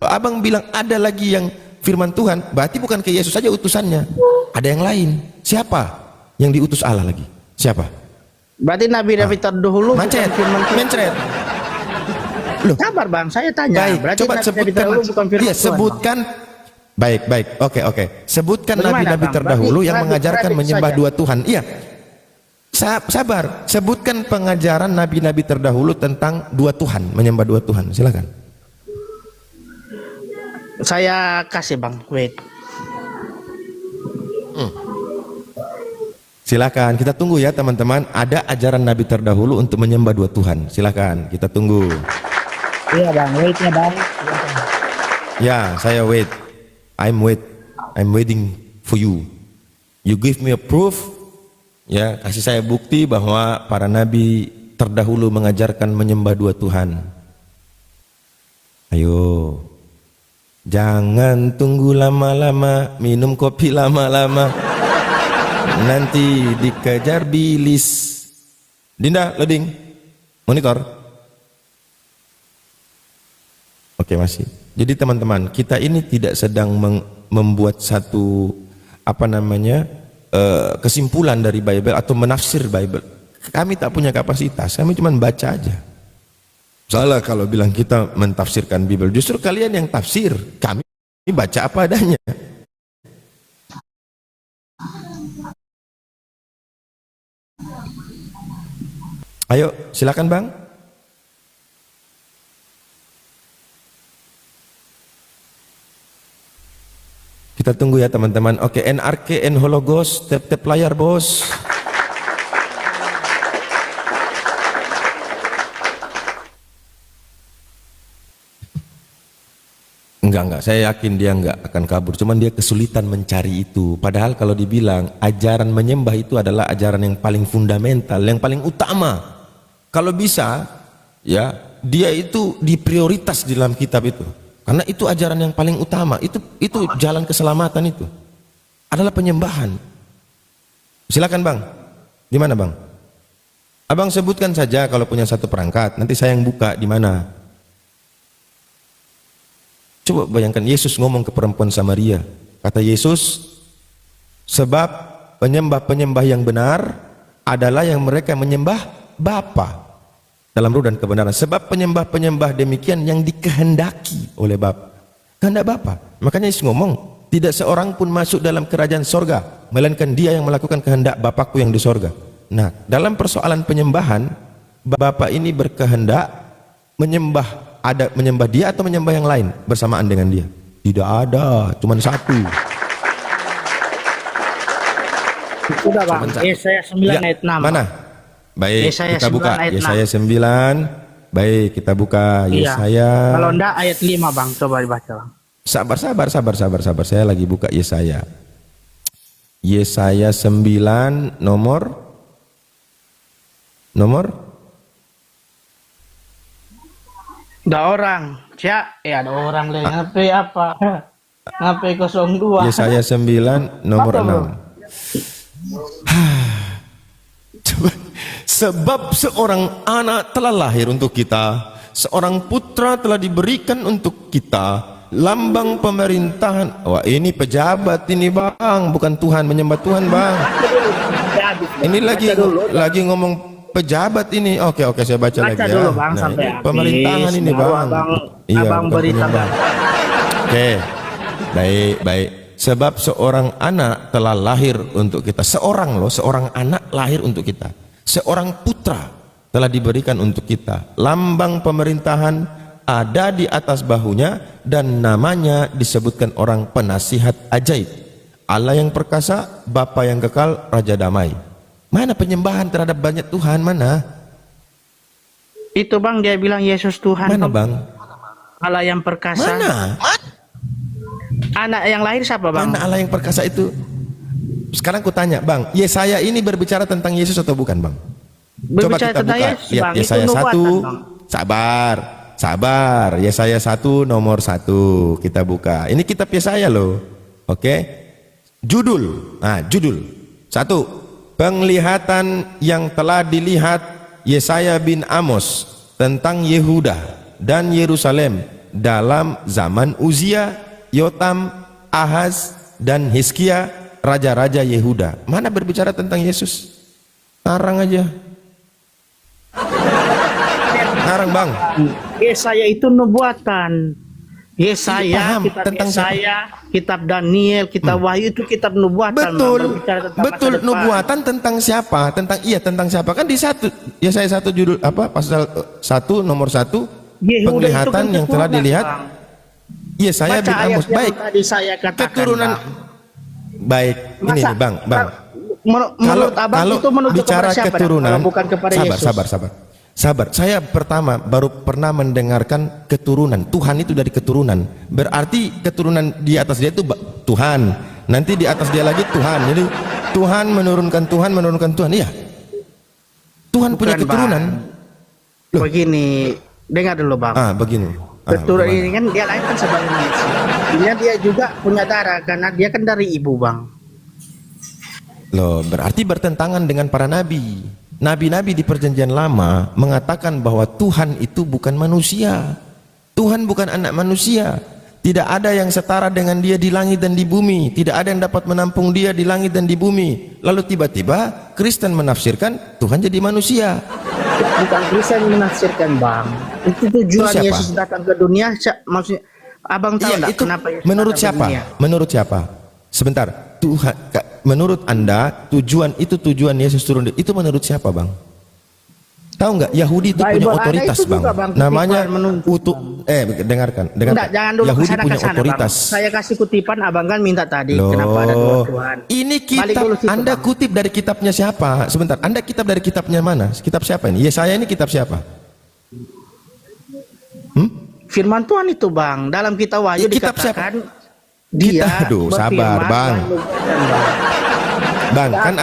abang bilang ada lagi yang firman Tuhan, berarti bukan ke Yesus saja utusannya, ada yang lain. Siapa yang diutus Allah lagi? Siapa? Berarti Nabi-Nabi terdahulu Mancet, mencret. Loh, sabar bang, saya tanya. Baik, berarti coba sebutkan. Iya, sebutkan. Baik, oke. Sebutkan nabi-nabi terdahulu yang mengajarkan menyembah dua Tuhan. Iya. Sabar, sebutkan pengajaran nabi-nabi terdahulu tentang dua Tuhan, menyembah dua Tuhan. Silakan. Saya kasih bang, wait. Silakan, kita tunggu ya teman-teman. Ada ajaran nabi terdahulu untuk menyembah dua Tuhan. Silakan, kita tunggu. Iya bang, wait ya bang. Ya, saya wait. I'm waiting for you. You give me a proof. Ya, kasih saya bukti bahwa para nabi terdahulu mengajarkan menyembah dua Tuhan. Ayo, jangan tunggu lama-lama, minum kopi lama-lama, nanti dikejar bilis. Dinda, loading, monitor. Oke, masih. Jadi teman-teman, kita ini tidak sedang membuat satu kesimpulan dari Bible atau menafsir Bible. Kami tak punya kapasitas, kami cuma baca aja. Salah kalau bilang kita mentafsirkan Bible, justru kalian yang tafsir, kami baca apa adanya. Ayo, silakan Bang. Kita tunggu ya teman-teman. Oke, NRK, Hologos, tap layar bos. Enggak, saya yakin dia enggak akan kabur. Cuman dia kesulitan mencari itu. Padahal kalau dibilang ajaran menyembah itu adalah ajaran yang paling fundamental, yang paling utama. Kalau bisa, ya dia itu diprioritas di dalam kitab itu. Karena itu ajaran yang paling utama, itu jalan keselamatan itu adalah penyembahan. Silakan Bang, di mana Bang? Abang sebutkan saja kalau punya satu perangkat, nanti saya yang buka di mana. Coba bayangkan Yesus ngomong ke perempuan Samaria, kata Yesus, sebab penyembah-penyembah yang benar adalah yang mereka menyembah Bapa dalam ruh dan kebenaran. Sebab penyembah-penyembah demikian yang dikehendaki oleh Bapa. Kehendak Bapa. Makanya Yesus ngomong, tidak seorang pun masuk dalam kerajaan sorga, melainkan dia yang melakukan kehendak Bapakku yang di sorga. Nah, dalam persoalan penyembahan, Bapa ini berkehendak menyembah dia atau menyembah yang lain bersamaan dengan dia? Tidak ada, cuma satu. Sudah Bang, Yesaya 9 ayat 6. Mana? Baik, Yesaya kita buka 9 ayat Yesaya 9. Baik, kita buka Yesaya. Kalau enggak ayat 5 Bang, coba dibaca Bang. Sabar. Saya lagi buka Yesaya. Yesaya 9 nomor Ada orang. Ada orang lagi. HP apa? HP 02. Yesaya 9 nomor 6. Coba. Sebab seorang anak telah lahir untuk kita, seorang putra telah diberikan untuk kita, lambang pemerintahan. Wah, ini pejabat ini Bang, bukan Tuhan, menyembah Tuhan Bang. Ini lagi ngomong pejabat ini. Oke, saya baca lagi ya. Dulu, Bang, nah, sampai ini pemerintahan ini Bang. Abang berita Bang. Oke. Baik. Sebab seorang anak telah lahir untuk kita. Seorang anak lahir untuk kita. Seorang putra telah diberikan untuk kita. Lambang pemerintahan ada di atas bahunya dan namanya disebutkan orang penasihat ajaib, Allah yang perkasa, Bapa yang kekal, Raja damai. Mana penyembahan terhadap banyak Tuhan, mana? Itu bang, dia bilang Yesus Tuhan. Mana bang? Allah yang perkasa. Mana? Anak yang lahir siapa bang? Mana Allah yang perkasa itu? Sekarang ku tanya bang, Yesaya ini berbicara tentang Yesus atau bukan bang? Coba Berbicara kita tentang buka, Yesus, lihat bang. Itu Yesaya nubuatan, 1, bang. sabar, Yesaya 1 nomor 1, kita buka. Ini kitab Yesaya loh, oke? Judul 1, penglihatan yang telah dilihat Yesaya bin Amos tentang Yehuda dan Yerusalem dalam zaman Uzia, Yotam, Ahaz, dan Hizkia, raja-raja Yehuda. Mana berbicara tentang Yesus? Ngarang aja. Ngarang bang. Yesaya itu nubuatan. Yesaya, Paham, kitab tentang Yesaya, kitab Daniel, kitab Wahyu itu kitab nubuatan. Betul, Bang. Berbicara tentang masa betul. depan. Nubuatan tentang siapa? Tentang siapa? Kan di Yesaya 1 judul apa? Pasal 1 nomor 1, Yehuda penglihatan itu kan yang telah keturunan, dilihat. Bang. Yesaya bin Baca ayat Amos. yang Baik. tadi saya katakan, Keturunan. Bang. Baik. Ini Masa- nih, bang. Menurut abang itu menuju bicara kepada siapa? keturunan, Kalau bukan kepada Yesus. sabar. Saya pertama baru pernah mendengarkan keturunan. Tuhan itu dari keturunan. Berarti keturunan di atas dia itu Tuhan. Nanti di atas dia lagi Tuhan. Jadi Tuhan menurunkan Tuhan. Iya. Tuhan punya Bukan, keturunan. Bang. Begini, dengar dulu bang. Begini. Keturunan Bagaimana? ini kan dia lahir kan sebagai manusia. Dia juga punya darah karena dia kan dari ibu bang. Loh, berarti bertentangan dengan para nabi. Nabi-nabi di perjanjian lama mengatakan bahwa Tuhan itu bukan manusia. Tuhan bukan anak manusia. Tidak ada yang setara dengan dia di langit dan di bumi. Tidak ada yang dapat menampung dia di langit dan di bumi. Lalu tiba-tiba Kristen menafsirkan Tuhan jadi manusia. Bukan Kristen menafsirkan bang. Itu tujuan Terus siapa? Yesus datang ke dunia. Maksudnya, abang tahu Iya, nggak itu kenapa Yesus menurut datang ke siapa? dunia? Menurut siapa? Sebentar. Menurut Anda tujuan Yesus turun itu menurut siapa bang? Tahu nggak? Yahudi itu Bible punya ada otoritas itu bang. juga, Bang, Namanya kutipan menuntut, dengarkan. Enggak, jangan dulu Yahudi kesana, punya kesana, otoritas. Bang. Saya kasih kutipan, abang kan minta tadi. Loh, Kenapa ada dua Tuhan? ini Balik kitab dulu situ, Anda Bang. kutip dari kitabnya siapa? Sebentar, Anda kitab dari kitabnya mana? Kitab siapa ini? Yesaya ini kitab siapa? Firman Tuhan itu bang. Dalam kitab Wahyu Kitab dikatakan Aduh, sabar, Bang. Bang, kan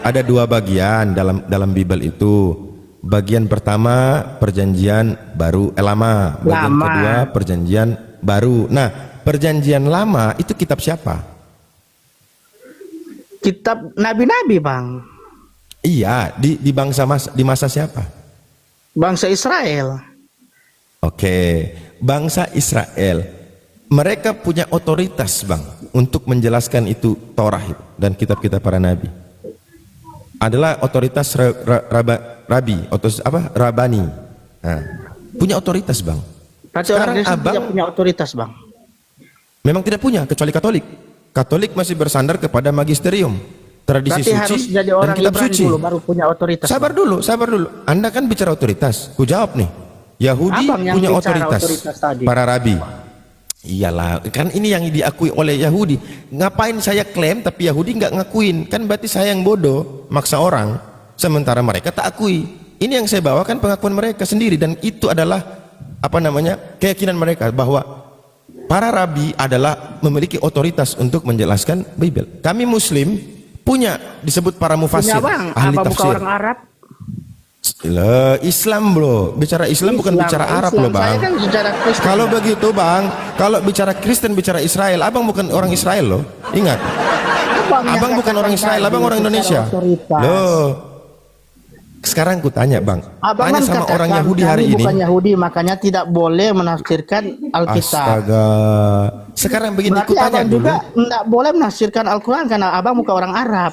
ada dua bagian dalam Bible itu. Bagian pertama perjanjian baru lama, bagian Lama. kedua perjanjian baru. Nah, perjanjian lama itu kitab siapa? Kitab nabi-nabi bang. Iya, di di masa siapa? Bangsa Israel. Oke, bangsa Israel. Mereka punya otoritas, Bang, untuk menjelaskan itu Torah dan kitab-kitab para nabi. Adalah otoritas rabani. Nah, punya otoritas, Bang. Berarti Sekarang orang Kristen abang tidak punya otoritas bang. memang tidak punya kecuali Katolik. Katolik masih bersandar kepada magisterium, tradisi Berarti suci harus jadi dan orang kitab Ibrani suci. dulu baru punya otoritas. Sabar Bang. dulu. Anda kan bicara otoritas. Ku jawab nih. Yahudi Abang yang punya bicara otoritas. otoritas tadi. Para rabi. Iyalah, kan ini yang diakui oleh Yahudi. Ngapain saya klaim tapi Yahudi nggak ngakuin? Kan berarti saya yang bodoh, maksa orang, sementara mereka tak akui. Ini yang saya bawakan pengakuan mereka sendiri dan itu adalah keyakinan mereka bahwa para rabi adalah memiliki otoritas untuk menjelaskan Bible. Kami Muslim punya disebut para mufasir, Punya bang. ahli Apa bukan tafsir. orang Arab? Islam bro, bicara Islam bukan bicara Arab loh bang. Saya kan bicara Kristen. Kalau begitu bang, kalau bicara Kristen bicara Israel, abang bukan orang Israel loh. Ingat, abang bukan orang Israel, abang orang Indonesia. Loh, sekarang ku tanya bang, Abang tanya kan sama katakan orang Yahudi hari kami ini. bukan Yahudi, makanya tidak boleh menafsirkan Alkitab. Astaga, sekarang begini Berarti ku tanya abang dulu. juga tidak boleh menafsirkan Al-Quran karena abang bukan orang Arab.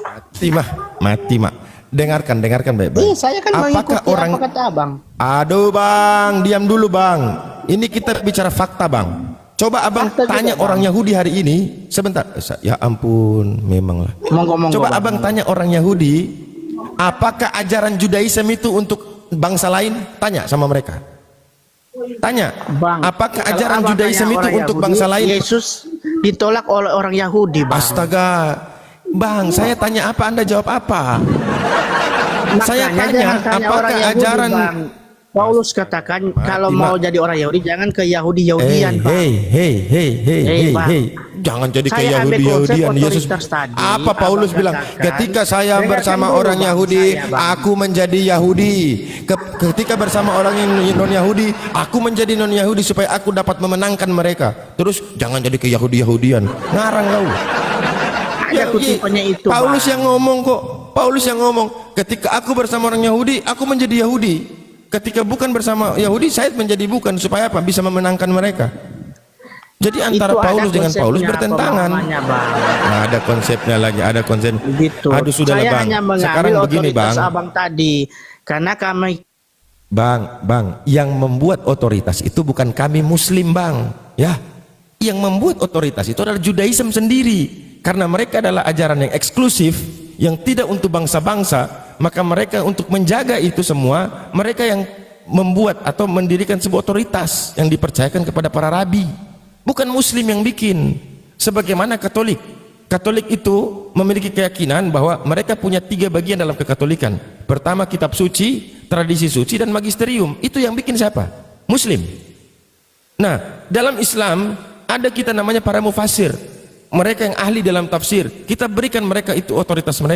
Mati mak. Dengarkan baik-baik. Saya kan mengikuti apa kata abang. Aduh bang, diam dulu bang. Ini kita bicara fakta bang. Coba abang Fakta tanya juga, orang Bang. Yahudi hari ini. Sebentar, ya ampun, memanglah. Monggo, Coba Bang. abang tanya orang Yahudi, apakah ajaran Judaism itu untuk bangsa lain? Tanya sama mereka. Tanya, Bang, apakah kalau ajaran abang Judaism tanya itu orang untuk Yahudi, bangsa lain? Yesus ditolak oleh orang Yahudi, Bang. Astaga, Bang, saya tanya apa, Anda jawab apa? Saya Makanya tanya, jangan tanya apakah orang Yahudi, ajaran Bang. Paulus katakan kalau Ima. mau jadi orang Yahudi jangan ke Yahudi-Yahudian, Bang. Hey, Bang. jangan jadi ke Saya ambil konsep Yahudi-Yahudian. Yesus, otoritas tadi, apa Paulus Abang bilang? katakan, Ketika saya dengarkan bersama dulu, orang Bang, Yahudi, saya, Bang. aku menjadi Yahudi. Ketika bersama orang yang non-Yahudi, aku menjadi non-Yahudi supaya aku dapat memenangkan mereka. Terus jangan jadi ke Yahudi-Yahudian. Ngarang kau. Ada kutipannya itu, Paulus Bang. yang ngomong kok. Paulus yang ngomong, ketika aku bersama orang Yahudi, aku menjadi Yahudi. Ketika bukan bersama Yahudi, saya menjadi bukan. Supaya apa? Bisa memenangkan mereka. Jadi antara Itu ada Paulus dengan Paulus konsepnya, bertentangan. pemahamannya, Bang. Nah, ada konsepnya lagi, ada konsep. Gitu. Aduh sudahlah Saya Bang. hanya mengambil Sekarang begini otoritas Bang. abang tadi karena kami Bang, yang membuat otoritas itu bukan kami Muslim, Bang. Ya, yang membuat otoritas itu adalah Judaism sendiri. Karena mereka adalah ajaran yang eksklusif, yang tidak untuk bangsa-bangsa. Maka mereka untuk menjaga itu semua, mereka yang membuat atau mendirikan sebuah otoritas yang dipercayakan kepada para rabi. Bukan Muslim yang bikin. Sebagaimana Katolik. Katolik itu memiliki keyakinan bahwa mereka punya 3 bagian dalam kekatolikan. Pertama kitab suci, tradisi suci, dan magisterium. Itu yang bikin siapa? Muslim. Nah, dalam Islam ada kita namanya para mufasir. Mereka yang ahli dalam tafsir. Kita berikan mereka itu otoritas mereka.